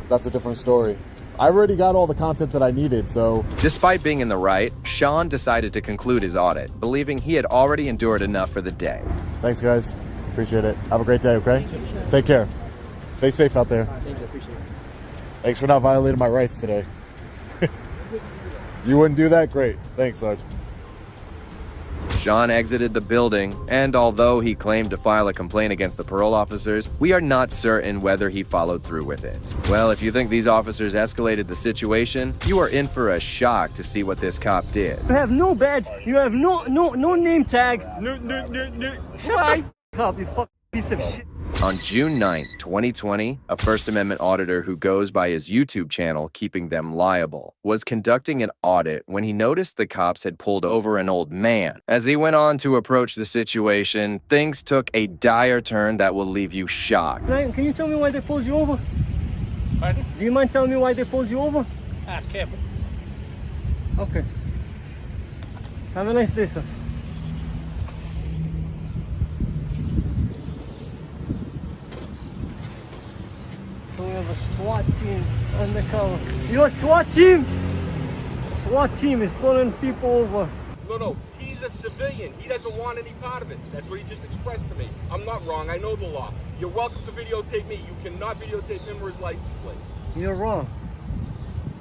S22: that's a different story. I already got all the content that I needed, so...
S16: Despite being in the right, Sean decided to conclude his audit, believing he had already endured enough for the day.
S22: Thanks, guys. Appreciate it. Have a great day, okay? Take care. Stay safe out there.
S15: Thank you, appreciate it.
S22: Thanks for not violating my rights today. You wouldn't do that? Great. Thanks, Sarge.
S16: Sean exited the building, and although he claimed to file a complaint against the parole officers, we are not certain whether he followed through with it. Well, if you think these officers escalated the situation, you are in for a shock to see what this cop did.
S15: You have no badge, you have no name tag. No. Why? Cop, you fucking piece of shit.
S16: On June 9th, 2020, a First Amendment auditor who goes by his YouTube channel, Keeping Them Liable, was conducting an audit when he noticed the cops had pulled over an old man. As he went on to approach the situation, things took a dire turn that will leave you shocked.
S15: Can you tell me why they pulled you over?
S6: Pardon?
S15: Do you mind telling me why they pulled you over?
S6: Ask him.
S15: Okay. Have a nice day, sir. So we have a SWAT team undercover. You're a SWAT team? SWAT team is pulling people over.
S6: No, he's a civilian. He doesn't want any part of it. That's what he just expressed to me. I'm not wrong. I know the law. You're welcome to videotape me. You cannot videotape him or his license plate.
S15: You're wrong.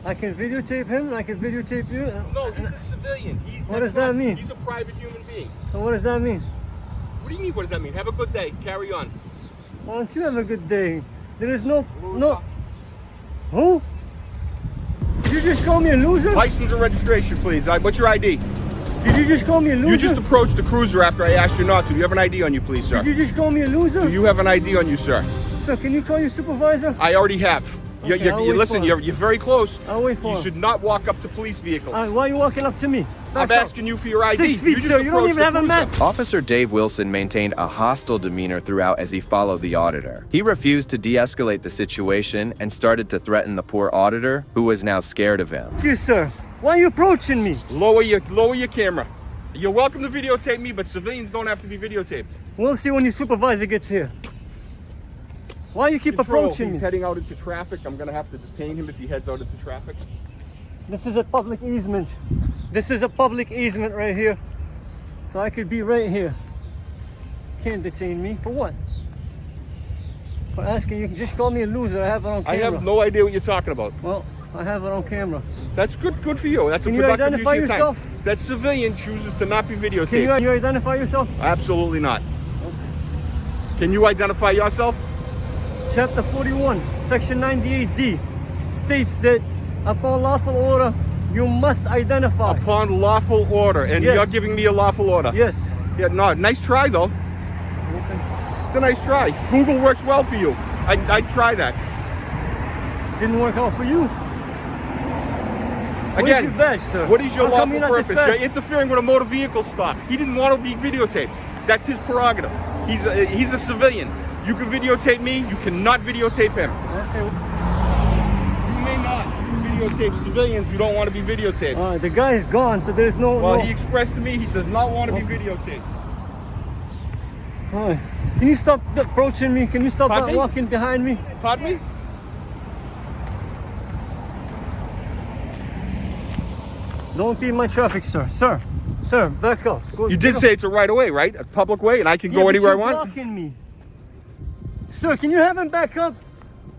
S15: I can videotape him and I can videotape you.
S6: No, he's a civilian.
S15: What does that mean?
S6: He's a private human being.
S15: So what does that mean?
S6: What do you mean, what does that mean? Have a good day. Carry on.
S15: Why don't you have a good day? There is no... Who? Did you just call me a loser?
S6: License and registration, please. What's your ID?
S15: Did you just call me a loser?
S6: You just approached the cruiser after I asked you not to. Do you have an ID on you, please, sir?
S15: Did you just call me a loser?
S6: Do you have an ID on you, sir?
S15: Sir, can you call your supervisor?
S6: I already have.
S15: Okay,
S6: Listen, you're very close.
S15: I'll wait for
S6: You
S15: him.
S6: should not walk up to police vehicles.
S15: Why are you walking up to me?
S6: I'm asking you for your ID.
S15: 6 feet, sir. You don't even have a mask.
S16: Officer Dave Wilson maintained a hostile demeanor throughout as he followed the auditor. He refused to de-escalate the situation and started to threaten the poor auditor, who was now scared of him.
S15: You, sir. Why are you approaching me?
S6: Lower your camera. You're welcome to videotape me, but civilians don't have to be videotaped.
S15: We'll see when your supervisor gets here. Why you keep approaching me?
S6: He's heading out into traffic. I'm going to have to detain him if he heads out into traffic.
S15: This is a public easement. This is a public easement right here. So I could be right here. Can't detain me for what? For asking, you can just call me a loser. I have it on camera.
S6: I have no idea what you're talking about.
S15: Well, I have it on camera.
S6: That's good for you. That's
S15: Can
S6: a
S15: you
S6: productive
S15: identify
S6: use of
S15: yourself?
S6: time. That civilian chooses to not be videotaped.
S15: Can you identify yourself?
S6: Absolutely not. Can you identify yourself?
S15: Chapter 41, Section 98D states that upon lawful order, you must identify.
S6: Upon lawful order, and
S15: Yes.
S6: you're giving me a lawful order.
S15: Yes.
S6: Yeah, no, nice try though.
S15: Okay.
S6: It's a nice try. Google works well for you. I'd try that.
S15: Didn't work out for you. What
S6: Again,
S15: is your badge, sir?
S6: what is your
S15: How come
S6: lawful
S15: you're not
S6: purpose?
S15: dispatched?
S6: You're interfering with a motor vehicle stop. He didn't want to be videotaped. That's his prerogative. He's a civilian. You can videotape me. You cannot videotape him.
S15: Okay.
S6: You may not videotape civilians who don't want to be videotaped.
S15: The guy is gone, so there's no...
S6: Well,
S15: no...
S6: he expressed to me he does not want to be videotaped.
S15: All right. Can you stop approaching me? Can you stop
S6: Pardon me?
S15: walking behind me?
S6: Pardon me?
S15: Don't be in my traffic, sir. Sir, back up. Go,
S6: You did say it's a right of way, right? A public way, and I can go
S15: but
S6: anywhere I
S15: you're
S6: want?
S15: blocking me. Sir, can you have him back up?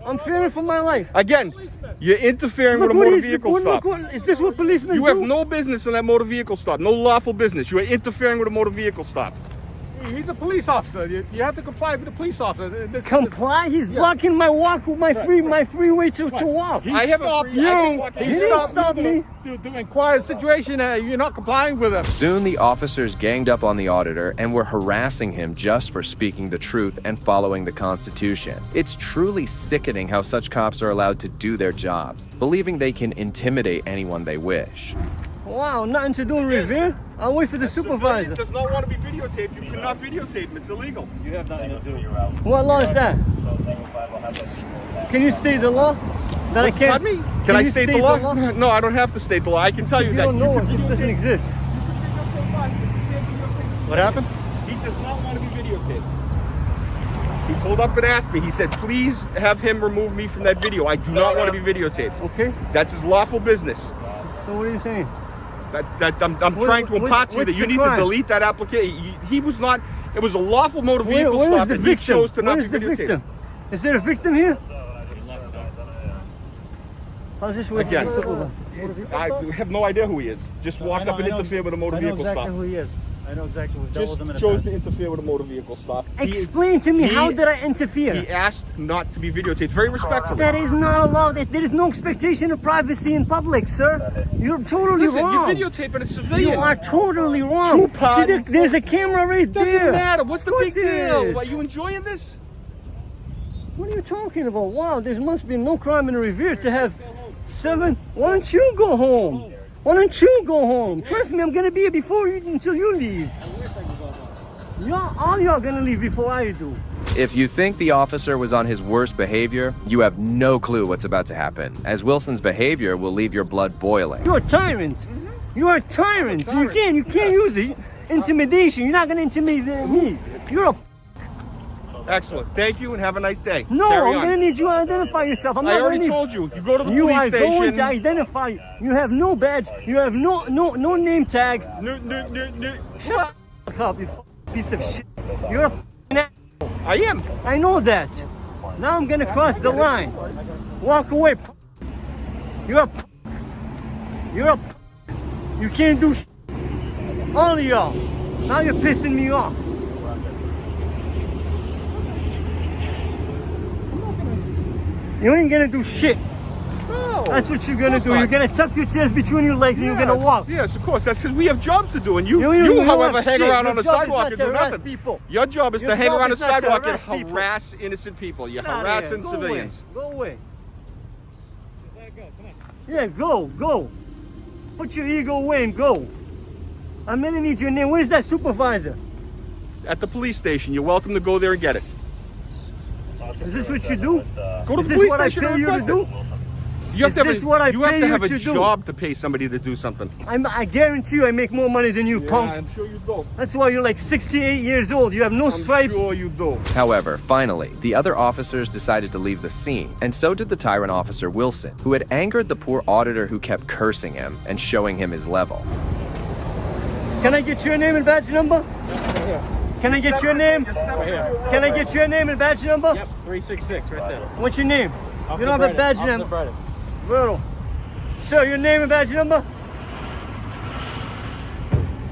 S15: I'm fearing for my life.
S6: Again, you're interfering
S15: Look
S6: with a
S15: what
S6: motor
S15: he's-
S6: vehicle
S15: look
S6: stop.
S15: what- is this what policemen
S6: You
S15: do?
S6: have no business on that motor vehicle stop. No lawful business. You are interfering with a motor vehicle stop.
S7: He's a police officer. You have to comply with the police officer.
S15: Comply? He's blocking my walk, my freeway to walk.
S7: He stopped you. He stopped me to inquire the situation. You're not complying with him.
S4: Soon the officers ganged up on the auditor and were harassing him just for speaking the truth and following the Constitution. It's truly sickening how such cops are allowed to do their jobs, believing they can intimidate anyone they wish.
S15: Wow, nothing to do in Revere? I'll wait for the supervisor.
S6: He does not want to be videotaped. You cannot videotape him. It's illegal.
S15: You have nothing to do. What law is that? Can you state the law? That
S6: What's-
S15: I can't.
S6: pardon me? Can I
S15: you
S6: state the law? No, I don't have to state the law. I can tell you
S15: You
S6: that.
S15: don't know
S6: can
S15: if it doesn't
S6: videotape-
S15: exist.
S6: What happened? He does not want to be videotaped. He pulled up and asked me. He said, please have him remove me from that video. I do not want to be videotaped.
S15: Okay.
S6: That's his lawful business.
S15: So what are you saying?
S6: I'm trying to impart to you that you need to delete that application. He was not, it was a lawful motor vehicle
S15: Where
S6: stop
S15: is the
S6: and he
S15: victim?
S6: chose to not
S15: Where
S6: be
S15: is the
S6: videotaped.
S15: victim? Is there a victim here? I'll just wait for
S6: Again,
S15: the supervisor.
S6: I have no idea who he is. Just walked up and interfered with a motor vehicle stop.
S15: who he is. I know exactly who
S6: Just chose to interfere with a motor vehicle stop.
S15: Explain to me, how did I interfere?
S6: He asked not to be videotaped. Very respectfully.
S15: That is not allowed. There is no expectation of privacy in public, sir. You're totally
S6: Listen,
S15: wrong.
S6: you're videotaping a civilian.
S15: You are totally wrong.
S6: Two parties.
S15: See, there's a camera right
S6: Doesn't
S15: there.
S6: matter. What's the
S15: Of
S6: big
S15: course it
S6: deal?
S15: is.
S6: Are you enjoying this?
S15: What are you talking about? Wow, there must be no crime in Revere to have 7. Why don't you go home? Why don't you go home? Trust me, I'm gonna be here before you until you leave. All y'all gonna leave before I do.
S4: If you think the officer was on his worst behavior, you have no clue what's about to happen, as Wilson's behavior will leave your blood boiling.
S15: You're a tyrant. You are a tyrant. You can't use it. Intimidation. You're not gonna intimidate me. You're a.
S6: Excellent. Thank you and have a nice day.
S15: No,
S6: Carry
S15: I'm
S6: on.
S15: gonna need you to identify yourself. I'm
S6: I
S15: not
S6: already
S15: gonna need...
S6: told you. You go to the
S15: You
S6: police
S15: are
S6: station.
S15: going to identify. You have no badge. You have no name tag. Shut up, you piece of shit. You're a asshole.
S6: I am.
S15: I know that. Now I'm gonna cross the line. Walk away. You're a. You're a. You can't do shit. All of y'all. Now you're pissing me off. You ain't gonna do shit.
S6: No.
S15: That's what you're gonna
S6: Of course
S15: do.
S6: not.
S15: You're gonna tuck your chairs between your legs and you're gonna walk.
S6: Yes, of course. That's because we have jobs to do, and you
S15: You
S6: however,
S15: have
S6: hang
S15: shit.
S6: around
S15: Your
S6: on the
S15: job is
S6: sidewalk
S15: not
S6: and
S15: to
S6: do
S15: harass
S6: nothing.
S15: people.
S6: Your job is
S15: Your
S6: to hang
S15: job
S6: around the
S15: is not to
S6: sidewalk and
S15: harass people.
S6: harass innocent people. You're
S15: Get outta
S6: harassing
S15: here. Go
S6: civilians.
S15: Away. Go away. Yeah, go. Put your ego away and go. I'm gonna need your name. Where's that supervisor?
S6: At the police station. You're welcome to go there and get it.
S15: Is this what you do?
S6: Go to
S15: Is
S6: the
S15: this
S6: police
S15: what I
S6: station
S15: pay
S6: and
S15: you to
S6: request
S15: do?
S6: it. You have
S15: Is
S6: to
S15: this what I
S6: you have
S15: pay
S6: to
S15: you
S6: have a
S15: to do?
S6: job to pay somebody to do something.
S15: I guarantee you I make more money than you, punk.
S6: I'm sure you do.
S15: That's why you're like 68 years old. You have no stripes.
S6: I'm sure you do.
S4: However, finally, the other officers decided to leave the scene, and so did the tyrant officer Wilson, who had angered the poor auditor who kept cursing him and showing him his level.
S15: Can I get your name and badge number? Can I get your name? Can I get your name and badge number?
S6: Yep, 366 right there.
S15: What's your name? You don't have a badge number. Bro. Sir, your name and badge number?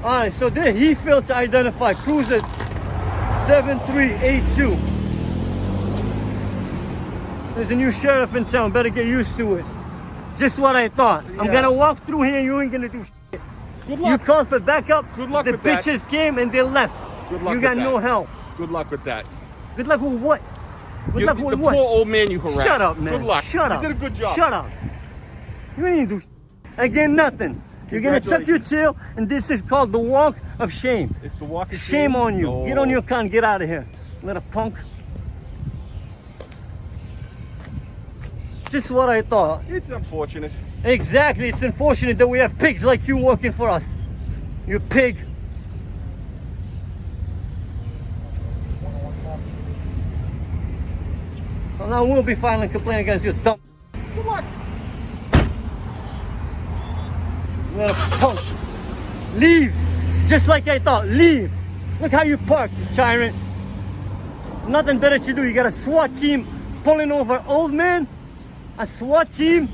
S15: Alright, so there he failed to identify cruiser 7382. There's a new sheriff in town, better get used to it. Just what I thought. I'm gonna walk through here and you ain't gonna do shit.
S6: Good luck.
S15: You called for backup,
S6: Good luck
S15: the
S6: with that.
S15: bitches came and they left.
S6: Good luck
S15: You got
S6: with
S15: no
S6: that.
S15: help.
S6: Good luck with that.
S15: Good luck with what? Good luck with
S6: the
S15: what?
S6: poor old man you harassed.
S15: Shut up, man.
S6: Good luck.
S15: Shut up.
S6: You did a good job.
S15: Shut up. You ain't do again nothing. You're gonna tuck your tail, and this is called the walk of shame.
S6: It's the walk of shame.
S15: Shame on you.
S6: No.
S15: Get on your car and get out of here, little punk. Just what I thought.
S6: It's unfortunate.
S15: Exactly. It's unfortunate that we have pigs like you working for us. You pig. Well, I will be filing a complaint against you, dumb.
S6: Good luck.
S15: Little punk. Leave. Just like I thought. Leave. Look how you parked, you tyrant. Nothing better to do. You got a SWAT team pulling over old man. A SWAT team.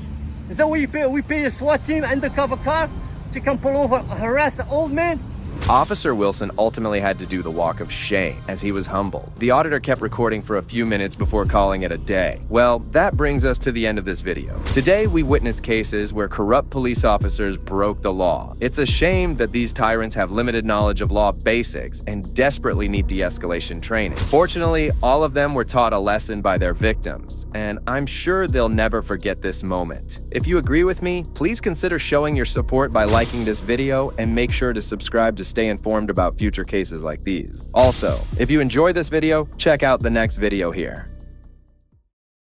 S15: Is that what you pay? We pay a SWAT team undercover car to come pull over, harass the old man.
S16: Officer Wilson ultimately had to do the walk of shame as he was humbled. The auditor kept recording for a few minutes before calling it a day. Well, that brings us to the end of this video. Today, we witnessed cases where corrupt police officers broke the law. It's a shame that these tyrants have limited knowledge of law basics and desperately need de-escalation training. Fortunately, all of them were taught a lesson by their victims, and I'm sure they'll never forget this moment. If you agree with me, please consider showing your support by liking this video and make sure to subscribe to stay informed about future cases like these. Also, if you enjoyed this video, check out the next video here.